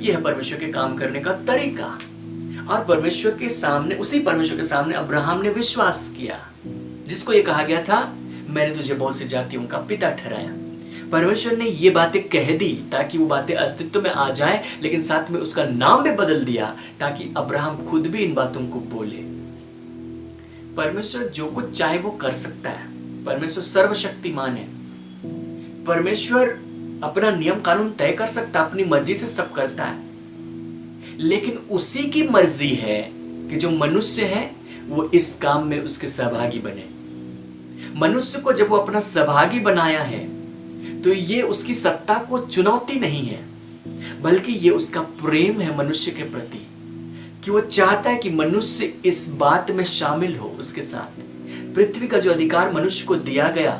यह है परमेश्वर के काम करने का तरीका। और परमेश्वर के सामने, उसी परमेश्वर के सामने अब्राहम ने विश्वास किया जिसको ये कहा गया था, मैंने तुझे बहुत सी जातियों का पिता ठहराया। परमेश्वर ने ये बातें कह दी ताकि वो बातें अस्तित्व में आ जाएं, लेकिन साथ में उसका नाम भी बदल दिया ताकि अब्राहम खुद भी इन बातों को बोले। परमेश्वर जो कुछ चाहे वो कर सकता है। परमेश्वर सर्वशक्तिमान है। परमेश्वर अपना नियम कानून तय कर सकता है, अपनी मर्जी से सब करता है, लेकिन उसी की मर्जी है कि जो मनुष्य है वो इस काम में उसके सहभागी बने। मनुष्य को जब वो अपना सहभागी बनाया है तो ये उसकी सत्ता को चुनौती नहीं है, बल्कि ये उसका प्रेम है मनुष्य के प्रति, कि वो चाहता है कि मनुष्य इस बात में शामिल हो उसके साथ। पृथ्वी का जो अधिकार मनुष्य को दिया गया,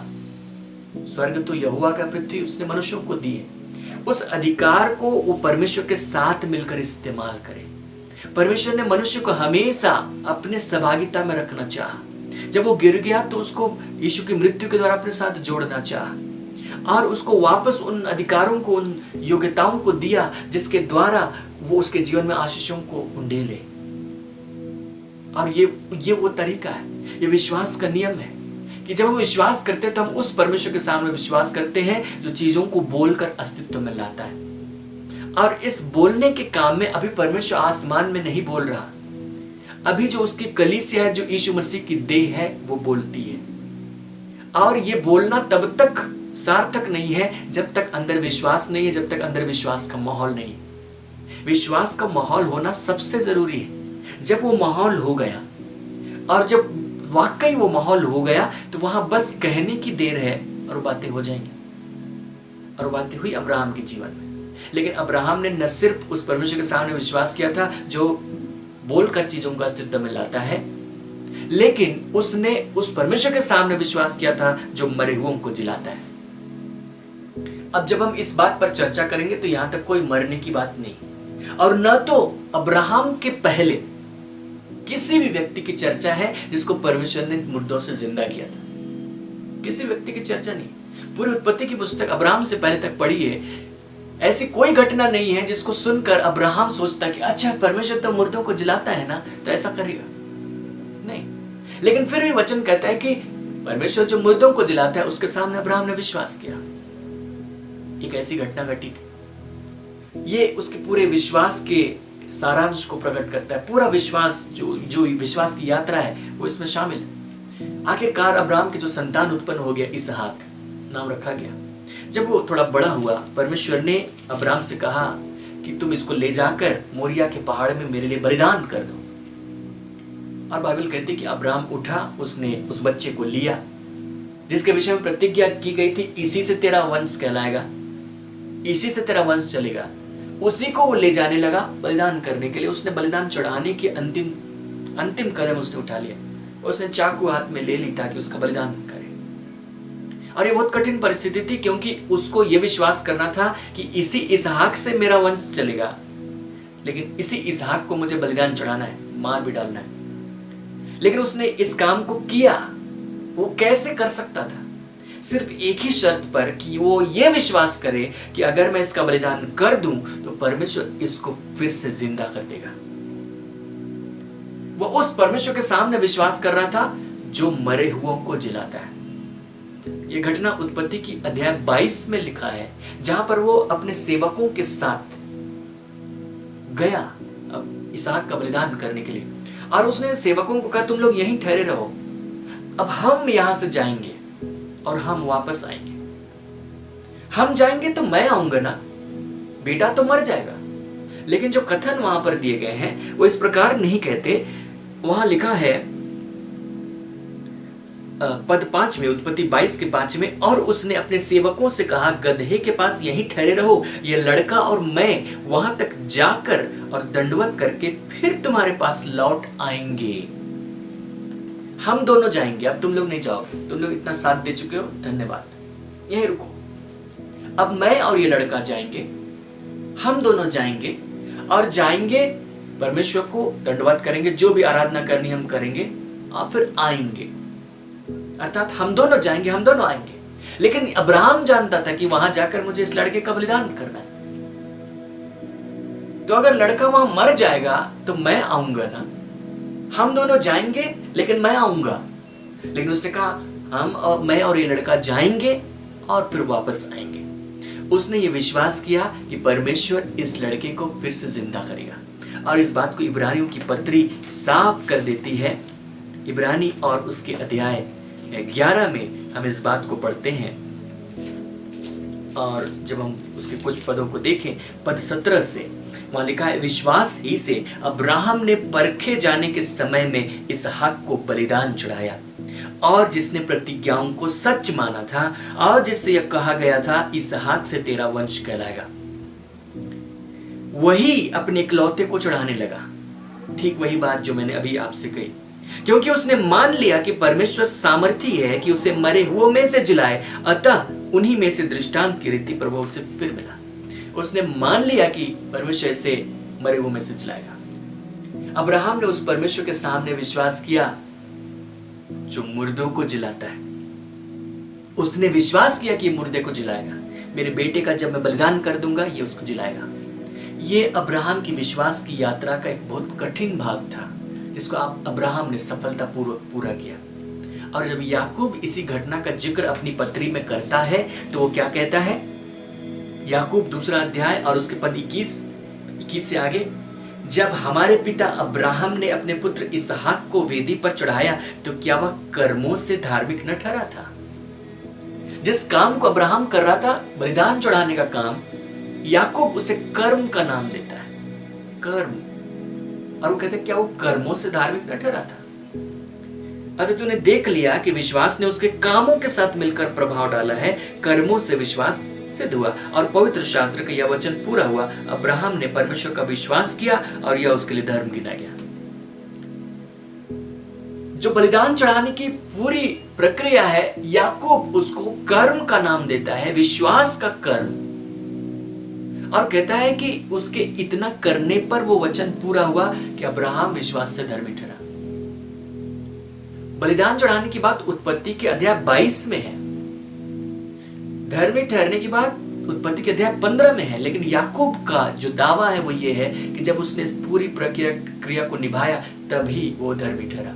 स्वर्ग तो यहोवा का, पृथ्वी उसने मनुष्यों को दी है, उस अधिकार को वो परमेश्वर के साथ मिलकर इस्तेमाल करे। परमेश्वर ने मनुष्य को हमेशा अपने सहभागिता में रखना चाहा। जब वो गिर गया तो उसको यीशु की मृत्यु के द्वारा अपने साथ जोड़ना चाहा और उसको वापस उन अधिकारों को, उन योग्यताओं को दिया जिसके द्वारा वो उसके जीवन में आशीषों को उंडेले। और ये वो तरीका है, ये विश्वास का नियम है कि जब हम विश्वास करते हैं तो हम उस परमेश्वर के सामने विश्वास करते हैं जो चीजों को बोलकर अस्तित्व में लाता है। और इस बोलने के काम में अभी परमेश्वर आसमान में नहीं बोल रहा, अभी जो उसकी कलीसिया है, जो यीशु मसीह की देह है, वो बोलती है। और ये बोलना तब तक सार्थक नहीं है जब तक अंदर विश्वास नहीं है, जब तक अंदर विश्वास का माहौल नहीं है। विश्वास का माहौल होना सबसे जरूरी है। जब वो माहौल हो गया और जब वाकई वो माहौल हो गया तो वहां बस कहने की देर है और वो बातें हो जाएंगी। और वो बातें हुई अब्राहम के जीवन में। लेकिन अब्राहम ने न सिर्फ उस परमेश्वर के सामने विश्वास किया था जो बोलकर चीजों का अस्तित्व में लाता है, लेकिन उसने उस परमेश्वर के सामने विश्वास किया था जो मरे हुओं को जिलाता है। अब जब हम इस बात पर चर्चा करेंगे तो यहां तक कोई मरने की बात नहीं, और न तो अब्राहम के पहले किसी भी व्यक्ति की चर्चा है जिसको परमेश्वर ने मुर्दों से जिंदा किया था। किसी व्यक्ति की चर्चा नहीं। पूरी उत्पत्ति की पुस्तक अब्राहम से पहले तक पढ़िए, ऐसी कोई घटना नहीं है जिसको सुनकर अब्राहम सोचता कि अच्छा परमेश्वर तो मुर्दों को जिलाता है ना, तो ऐसा करेगा नहीं। लेकिन फिर भी वचन कहता है कि परमेश्वर जो मुर्दों को जिलाता है उसके सामने अब्राहम ने विश्वास किया। एक ऐसी घटना घटी थी। ये उसके पूरे विश्वास के सारांश को प्रकट करता है। पूरा विश्वास जो विश्वास की यात्रा है वो इसमें शामिल है। आखिरकार अब्राहम के जो संतान उत्पन्न हो गया, इसहाक नाम रखा गया। जब वो थोड़ा बड़ा हुआ, परमेश्वर ने अब्राहम से कहा कि तुम इसको ले जाकर मोरिया के पहाड़ में मेरे लिए बलिदान कर दो। और बाइबल कहती है कि अब्राहम उठा, उसने उस बच्चे को लिया जिसके विषय में प्रतिज्ञा की गई थी, इसी से तेरा वंश कहलाएगा, इसी से तेरा वंश चलेगा। उसी को वो ले जाने लगा बलिदान करने के लिए। उसने बलिदान चढ़ाने के अंतिम कदम उसने उठा लिया। उसने चाकू हाथ में ले ली ताकि उसका बलिदान करे। और ये बहुत कठिन परिस्थिति थी, क्योंकि उसको ये विश्वास करना था कि इसी इसहाक से मेरा वंश चलेगा, लेकिन इसी इसहाक को मुझे बलिदान चढ़ाना है, मार भी डालना है। लेकिन उसने इस काम को किया। वो कैसे कर सकता था? सिर्फ एक ही शर्त पर कि वो ये विश्वास करे कि अगर मैं इसका बलिदान कर दूं तो परमेश्वर इसको फिर से जिंदा कर देगा। वो उस परमेश्वर के सामने विश्वास कर रहा था जो मरे हुओं को जिलाता है। ये घटना उत्पत्ति की अध्याय 22 में लिखा है, जहां पर वो अपने सेवकों के साथ गया अब इसहाक का बलिदान करने के लिए। और उसने सेवकों को कहा, तुम लोग यहीं ठहरे रहो, अब हम यहां से जाएंगे और हम वापस आएंगे। हम जाएंगे तो मैं आऊंगा ना, बेटा तो मर जाएगा। लेकिन जो कथन वहां पर दिए गए हैं वो इस प्रकार नहीं कहते। वहां लिखा है पद 5 में, उत्पत्ति 22 के 5 में, और उसने अपने सेवकों से कहा, गदहे के पास यहीं ठहरे रहो, ये लड़का और मैं वहां तक जाकर और दंडवत करके फिर तुम्हारे पास लौट आएंगे। हम दोनों जाएंगे, अब तुम लोग नहीं जाओ, तुम लोग इतना साथ दे चुके हो, धन्यवाद, यहीं रुको। अब मैं और ये लड़का जाएंगे, हम दोनों जाएंगे और जाएंगे, परमेश्वर को दंडवत करेंगे, जो भी आराधना करनी हम करेंगे और फिर आएंगे। अर्थात हम दोनों जाएंगे, हम दोनों आएंगे। लेकिन अब्राहम जानता था कि वहां जाकर मुझे इस लड़के का बलिदान करना है। तो अगर लड़का वहां मर जाएगा तो मैं आऊंगा ना। हम दोनों जाएंगे लेकिन मैं आऊंगा। लेकिन उसने कहा, मैं और ये लड़का जाएंगे और फिर वापस आएंगे। उसने ये विश्वास किया कि परमेश्वर इस लड़के को फिर से जिंदा करेगा। और इस बात को इब्रानियों की पत्री साफ कर देती है। इब्रानी और उसके अध्याय 11 में हम इस बात को पढ़ते हैं। और जब हम उसके कुछ पदों को देखें, पद 17 से वहां लिखा है, विश्वास ही से अब्राहम ने परखे जाने के समय में इसहाक को बलिदान चढ़ाया, और जिसने प्रतिज्ञाओं को सच माना था और जिससे यह कहा गया था, इसहाक से तेरा वंश कहलाएगा, वही अपने इकलौते को चढ़ाने लगा। ठीक वही बात जो मैंने अभी आपसे कही, क्योंकि उसने मान लिया कि परमेश्वर सामर्थी है कि उसे मरे हुओं में से जिलाए। अतः उन्हीं में से दृष्टांत की रीति प्रभु उसे फिर मिला। उसने मान लिया कि परमेश्वर इसे मरे हुओं में से जिलाएगा। अब्राहम ने उस परमेश्वर के सामने विश्वास किया जो मुर्दों को जिलाता है। उसने विश्वास किया कि मुर्दे को जिलाएगा। मेरे बेटे का जब मैं बलिदान कर दूंगा, ये उसको जिलाएगा। ये अब्राहम की विश्वास की यात्रा का एक बहुत कठिन भाग था, जिसको अब्राहम ने सफलतापूर्वक पूरा किया। और जब याकूब इसी घटना का जिक्र अपनी पत्री में करता है तो वो क्या कहता है? याकूब 2 अध्याय और उसके पद 21 से आगे, जब हमारे पिता अब्राहम ने अपने पुत्र इसहाक को वेदी पर चढ़ाया तो क्या वह कर्मों से धार्मिक न ठहरा था? जिस काम को अब्राहम कर रहा था, बलिदान चढ़ाने का काम, याकूब उसे कर्म का नाम देता है, कर्म। और वो कहते क्या वो कर्मों से धार्मिक न ठहरा था? अतः तूने देख लिया कि विश्वास ने उसके कामों के साथ मिलकर प्रभाव डाला है, कर्मों से विश्वास सिद्ध हुआ। और पवित्र शास्त्र का यह वचन पूरा हुआ, अब्राहम ने परमेश्वर का विश्वास किया और यह उसके लिए धर्म गिना गया। जो बलिदान चढ़ाने की पूरी प्रक्रिया है, याकूब उसको कर्म का नाम देता है, विश्वास का कर्म, और कहता है कि उसके इतना करने पर वो वचन पूरा हुआ कि अब्राहम विश्वास से धर्मी ठहरा। बलिदान चढ़ाने की बात उत्पत्ति के अध्याय 22 में है, धर्मी ठहरने की बात उत्पत्ति के अध्याय 15 में है। लेकिन याकूब का जो दावा है वो ये है कि जब उसने इस पूरी प्रक्रिया को निभाया तभी वो धर्मी ठहरा।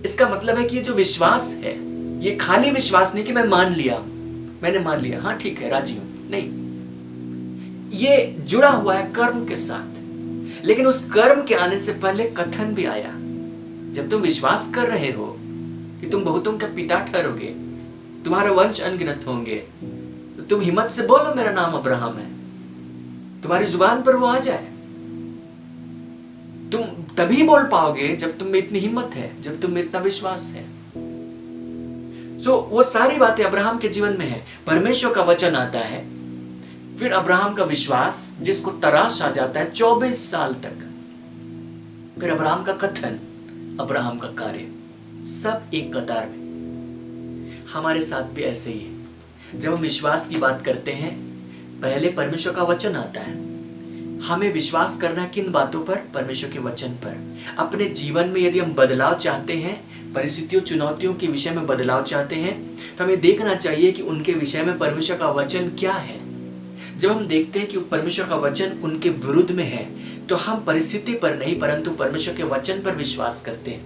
इसका मतलब है कि ये जो विश्वास है, ये खाली विश्वास नहीं कि मैं मान लिया, मैंने मान लिया, हाँ ठीक है, राजी हूं, नहीं, ये जुड़ा हुआ है कर्म के साथ। लेकिन उस कर्म के आने से पहले कथन भी आया। जब तुम विश्वास कर रहे हो कि तुम बहुतों का पिता ठहरोगे, तुम्हारा वंश अनगिनत होंगे, तो तुम हिम्मत से बोलो मेरा नाम अब्राहम है, तुम्हारी जुबान पर वो आ जाए। तुम तभी बोल पाओगे जब तुम में इतनी हिम्मत है, जब तुम में इतना विश्वास है। वो सारी बातें अब्राहम के जीवन में है। परमेश्वर का वचन आता है, फिर अब्राहम का विश्वास जिसको तराश आ जाता है 24 साल तक, फिर अब्राहम का कथन, अब्राहम का कार्य, सब एक कतार में। हमारे साथ भी ऐसे ही है। जब हम विश्वास की बात करते हैं, पहले परमेश्वर का वचन आता है। हमें विश्वास करना है किन बातों पर? परमेश्वर के वचन पर। अपने जीवन में यदि हम बदलाव चाहते हैं, परिस्थितियों चुनौतियों के विषय में बदलाव चाहते हैं, तो हमें देखना चाहिए कि उनके विषय में परमेश्वर का वचन क्या है। जब हम देखते हैं कि परमेश्वर का वचन उनके विरुद्ध में है, तो हम परिस्थिति पर नहीं परंतु परमेश्वर के वचन पर विश्वास करते हैं।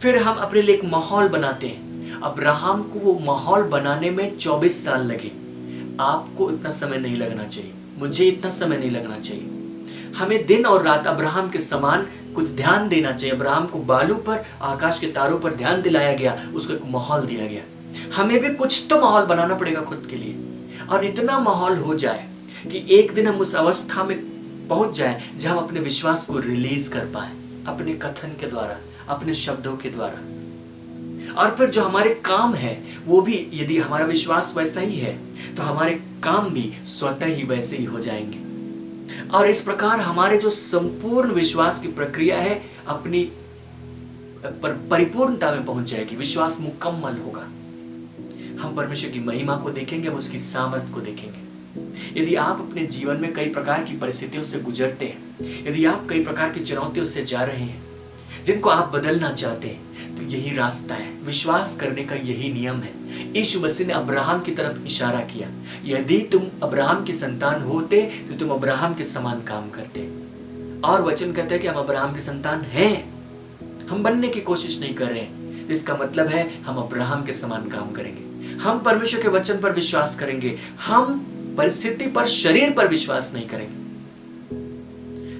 फिर हम अपने लिए एक माहौल बनाते हैं। अब्राहम को वो माहौल बनाने में 24 साल लगे। आपको इतना समय नहीं लगना चाहिए, मुझे इतना समय नहीं लगना चाहिए। हमें दिन और रात अब्राहम के समान कुछ ध्यान देना चाहिए। अब्राहम को बालू पर, आकाश के तारों पर ध्यान दिलाया गया, उसको एक माहौल दिया गया। हमें भी कुछ तो माहौल बनाना पड़ेगा खुद के लिए, और इतना माहौल हो जाए कि एक दिन हम उस अवस्था में पहुंच जाए जहां हम अपने विश्वास को रिलीज कर पाए, अपने कथन के द्वारा, अपने शब्दों के द्वारा। और फिर जो हमारे काम है वो भी, यदि हमारा विश्वास वैसा ही है तो हमारे काम भी स्वतः ही वैसे ही हो जाएंगे। और इस प्रकार हमारे जो संपूर्ण विश्वास की प्रक्रिया है अपनी परिपूर्णता में पहुंच जाएगी। विश्वास मुकम्मल होगा। हम परमेश्वर की महिमा को देखेंगे, हम उसकी सामर्थ को देखेंगे। यदि आप अपने जीवन में कई प्रकार की परिस्थितियों से गुजरते हैं, यदि आप कई प्रकार की चुनौतियों से जा रहे हैं जिनको आप बदलना चाहते हैं, तो यही रास्ता है। विश्वास करने का यही नियम है। यीशु मसीह ने अब्राहम की तरफ इशारा किया। यदि तुम अब्राहम की संतान होते तो तुम अब्राहम के समान काम करते। और वचन कहता है कि हम अब्राहम की संतान हैं। हम बनने की कोशिश नहीं कर रहे हैं। इसका मतलब है हम अब्राहम के समान काम करेंगे। हम परमेश्वर के वचन पर विश्वास करेंगे। हम परिस्थिति पर, शरीर पर विश्वास नहीं करेंगे।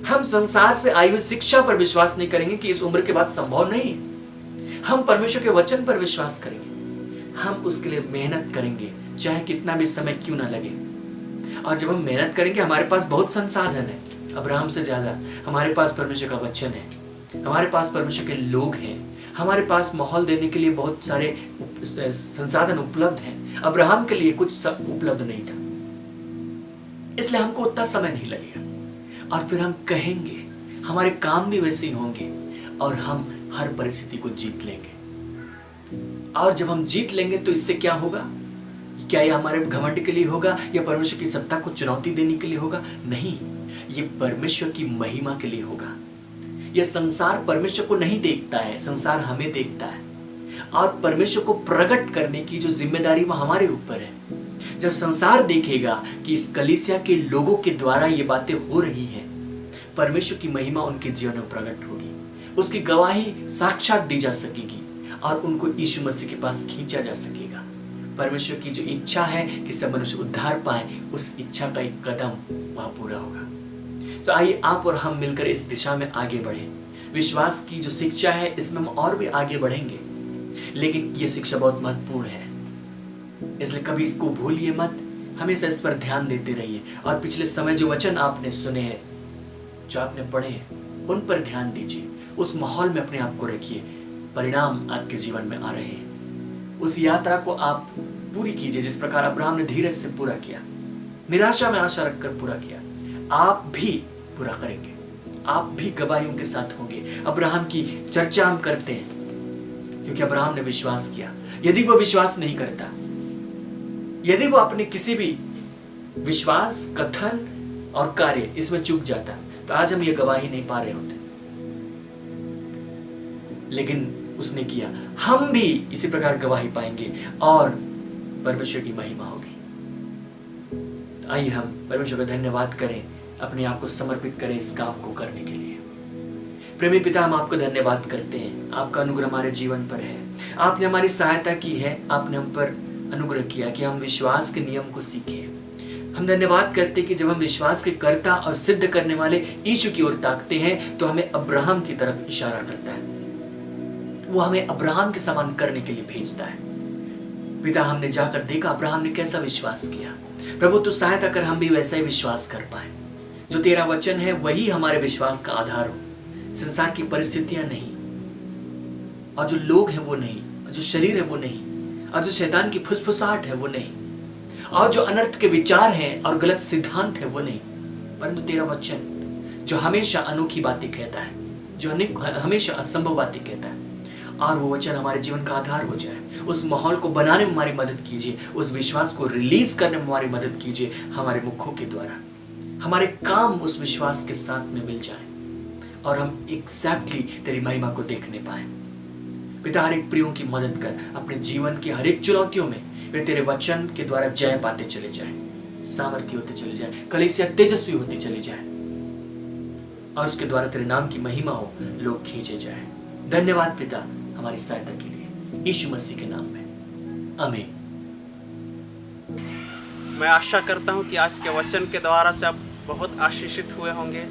हम संसार से आई हुई शिक्षा पर विश्वास नहीं करेंगे कि इस उम्र के बाद संभव नहीं। हम परमेश्वर के वचन पर विश्वास करेंगे। हम उसके लिए मेहनत करेंगे, चाहे कितना भी समय क्यों ना लगे। और जब हम मेहनत करेंगे, हमारे पास बहुत संसाधन है, अब्राहम से ज्यादा। हमारे पास परमेश्वर का वचन है, हमारे पास परमेश्वर के लोग हैं, हमारे पास माहौल देने के लिए बहुत सारे संसाधन उपलब्ध हैं। अब्राहम के लिए कुछ उपलब्ध नहीं था, इसलिए हमको उतना समय नहीं लगेगा। और फिर हम कहेंगे, हमारे काम भी वैसे ही होंगे और हम हर परिस्थिति को जीत लेंगे। और जब हम जीत लेंगे तो इससे क्या होगा? क्या यह हमारे घमंड के लिए होगा या परमेश्वर की सत्ता को चुनौती देने के लिए होगा? नहीं, ये परमेश्वर की महिमा के लिए होगा। यह संसार परमेश्वर को नहीं देखता है, संसार हमें देखता है। और परमेश्वर को प्रकट करने की जो जिम्मेदारी वो हमारे ऊपर है। जब संसार देखेगा कि इस कलीसिया के लोगों के द्वारा ये बातें हो रही हैं, परमेश्वर की महिमा उनके जीवन में प्रकट होगी, उसकी गवाही साक्षात दी जा सकेगी और उनको यीशु मसीह के पास खींचा जा सकेगा। परमेश्वर की जो इच्छा है कि सब मनुष्य उद्धार पाए, उस इच्छा का एक कदम वहां पूरा होगा। तो आइए आप और हम मिलकर इस दिशा में आगे बढ़े। विश्वास की जो शिक्षा है इसमें हम और भी आगे बढ़ेंगे, लेकिन ये शिक्षा बहुत महत्वपूर्ण है, इसलिए कभी इसको भूलिए मत। हमेशा इस पर ध्यान देते रहिए और पिछले समय जो वचन आपने सुने हैं, जो आपने पढ़े हैं, उन पर ध्यान दीजिए। उस माहौल में अपने आप को रखिए। परिणाम आपके जीवन में आ रहे हैं। उस यात्रा को आप पूरी कीजिए जिस प्रकार अब्राहम ने धीरज से पूरा किया, निराशा में आशा रखकर पूरा किया। आप भी पूरा करेंगे, आप भी गवाहियों के साथ होंगे। अब्राहम की चर्चा हम करते हैं क्योंकि अब्राहम ने विश्वास किया। यदि वो विश्वास नहीं करता, यदि वो अपने किसी भी विश्वास, कथन और कार्य इसमें चूक जाता, तो आज हम ये गवाही नहीं पा रहे होते। लेकिन उसने किया। हम भी इसी प्रकार गवाही पाएंगे और परमेश्वर की महिमा होगी। तो आइए हम परमेश्वर का धन्यवाद करें, अपने आप को समर्पित करें इस काम को करने के लिए। प्रेमी पिता, हम आपको धन्यवाद करते हैं। आपका अनुग्रह हमारे जीवन पर है। आपने हमारी सहायता की है। आपने हम पर अनुग्रह किया कि हम विश्वास के नियम को सीखें। हम धन्यवाद करते हैं कि जब हम विश्वास के कर्ता और सिद्ध करने वाले यीशु की ओर ताकते हैं तो हमें अब्राहम की तरफ इशारा करता है। वो हमें अब्राहम के समान करने के लिए भेजता है। पिता, हमने जाकर देखा अब्राहम ने कैसा विश्वास किया। प्रभु तू सहायता कर, हम भी वैसा ही विश्वास कर पाए। जो तेरा वचन है वही हमारे विश्वास का आधार हो, संसार की परिस्थितियां नहीं, और जो लोग हैं वो नहीं, और जो शरीर है वो नहीं, और जो शैतान की फुसफुसाहट है वो नहीं, और जो अनर्थ के विचार हैं और गलत सिद्धांत है वो नहीं, परंतु तेरा वचन जो हमेशा अनोखी बातें कहता है, जो हमेशा असंभव बातें कहता है, और वो वचन हमारे जीवन का आधार हो जाए। उस माहौल को बनाने में हमारी मदद कीजिए, उस विश्वास को रिलीज करने में हमारी मदद कीजिए, हमारे मुखों के द्वारा हमारे काम उस विश्वास के साथ में मिल जाए और हम एग्जैक्टली तेरी महिमा को देखने पाए। पिता, हर एक प्रियों की मदद कर, अपने जीवन की हर एक चुनौतियों में वे तेरे वचन के द्वारा जय पाते चले जाए, सामर्थ्य होते चले जाए, कलीसिया तेजस्वी होती चली जाए, और उसके द्वारा तेरे नाम की महिमा हो, लोग खींचे जाए। धन्यवाद पिता हमारी सहायता के लिए, यीशु मसीह के नाम में, आमीन। मैं आशा करता हूँ कि आज के वचन के द्वारा से आप बहुत आशीषित हुए होंगे।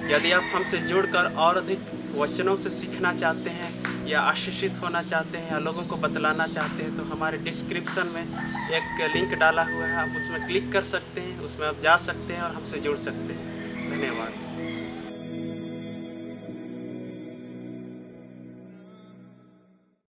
यदि आप हमसे जुड़कर और अधिक वचनों से सीखना चाहते हैं या आशीषित होना चाहते हैं या लोगों को बतलाना चाहते हैं, तो हमारे डिस्क्रिप्शन में एक लिंक डाला हुआ है, आप उसमें क्लिक कर सकते हैं, उसमें आप जा सकते हैं और हमसे जुड़ सकते हैं। धन्यवाद।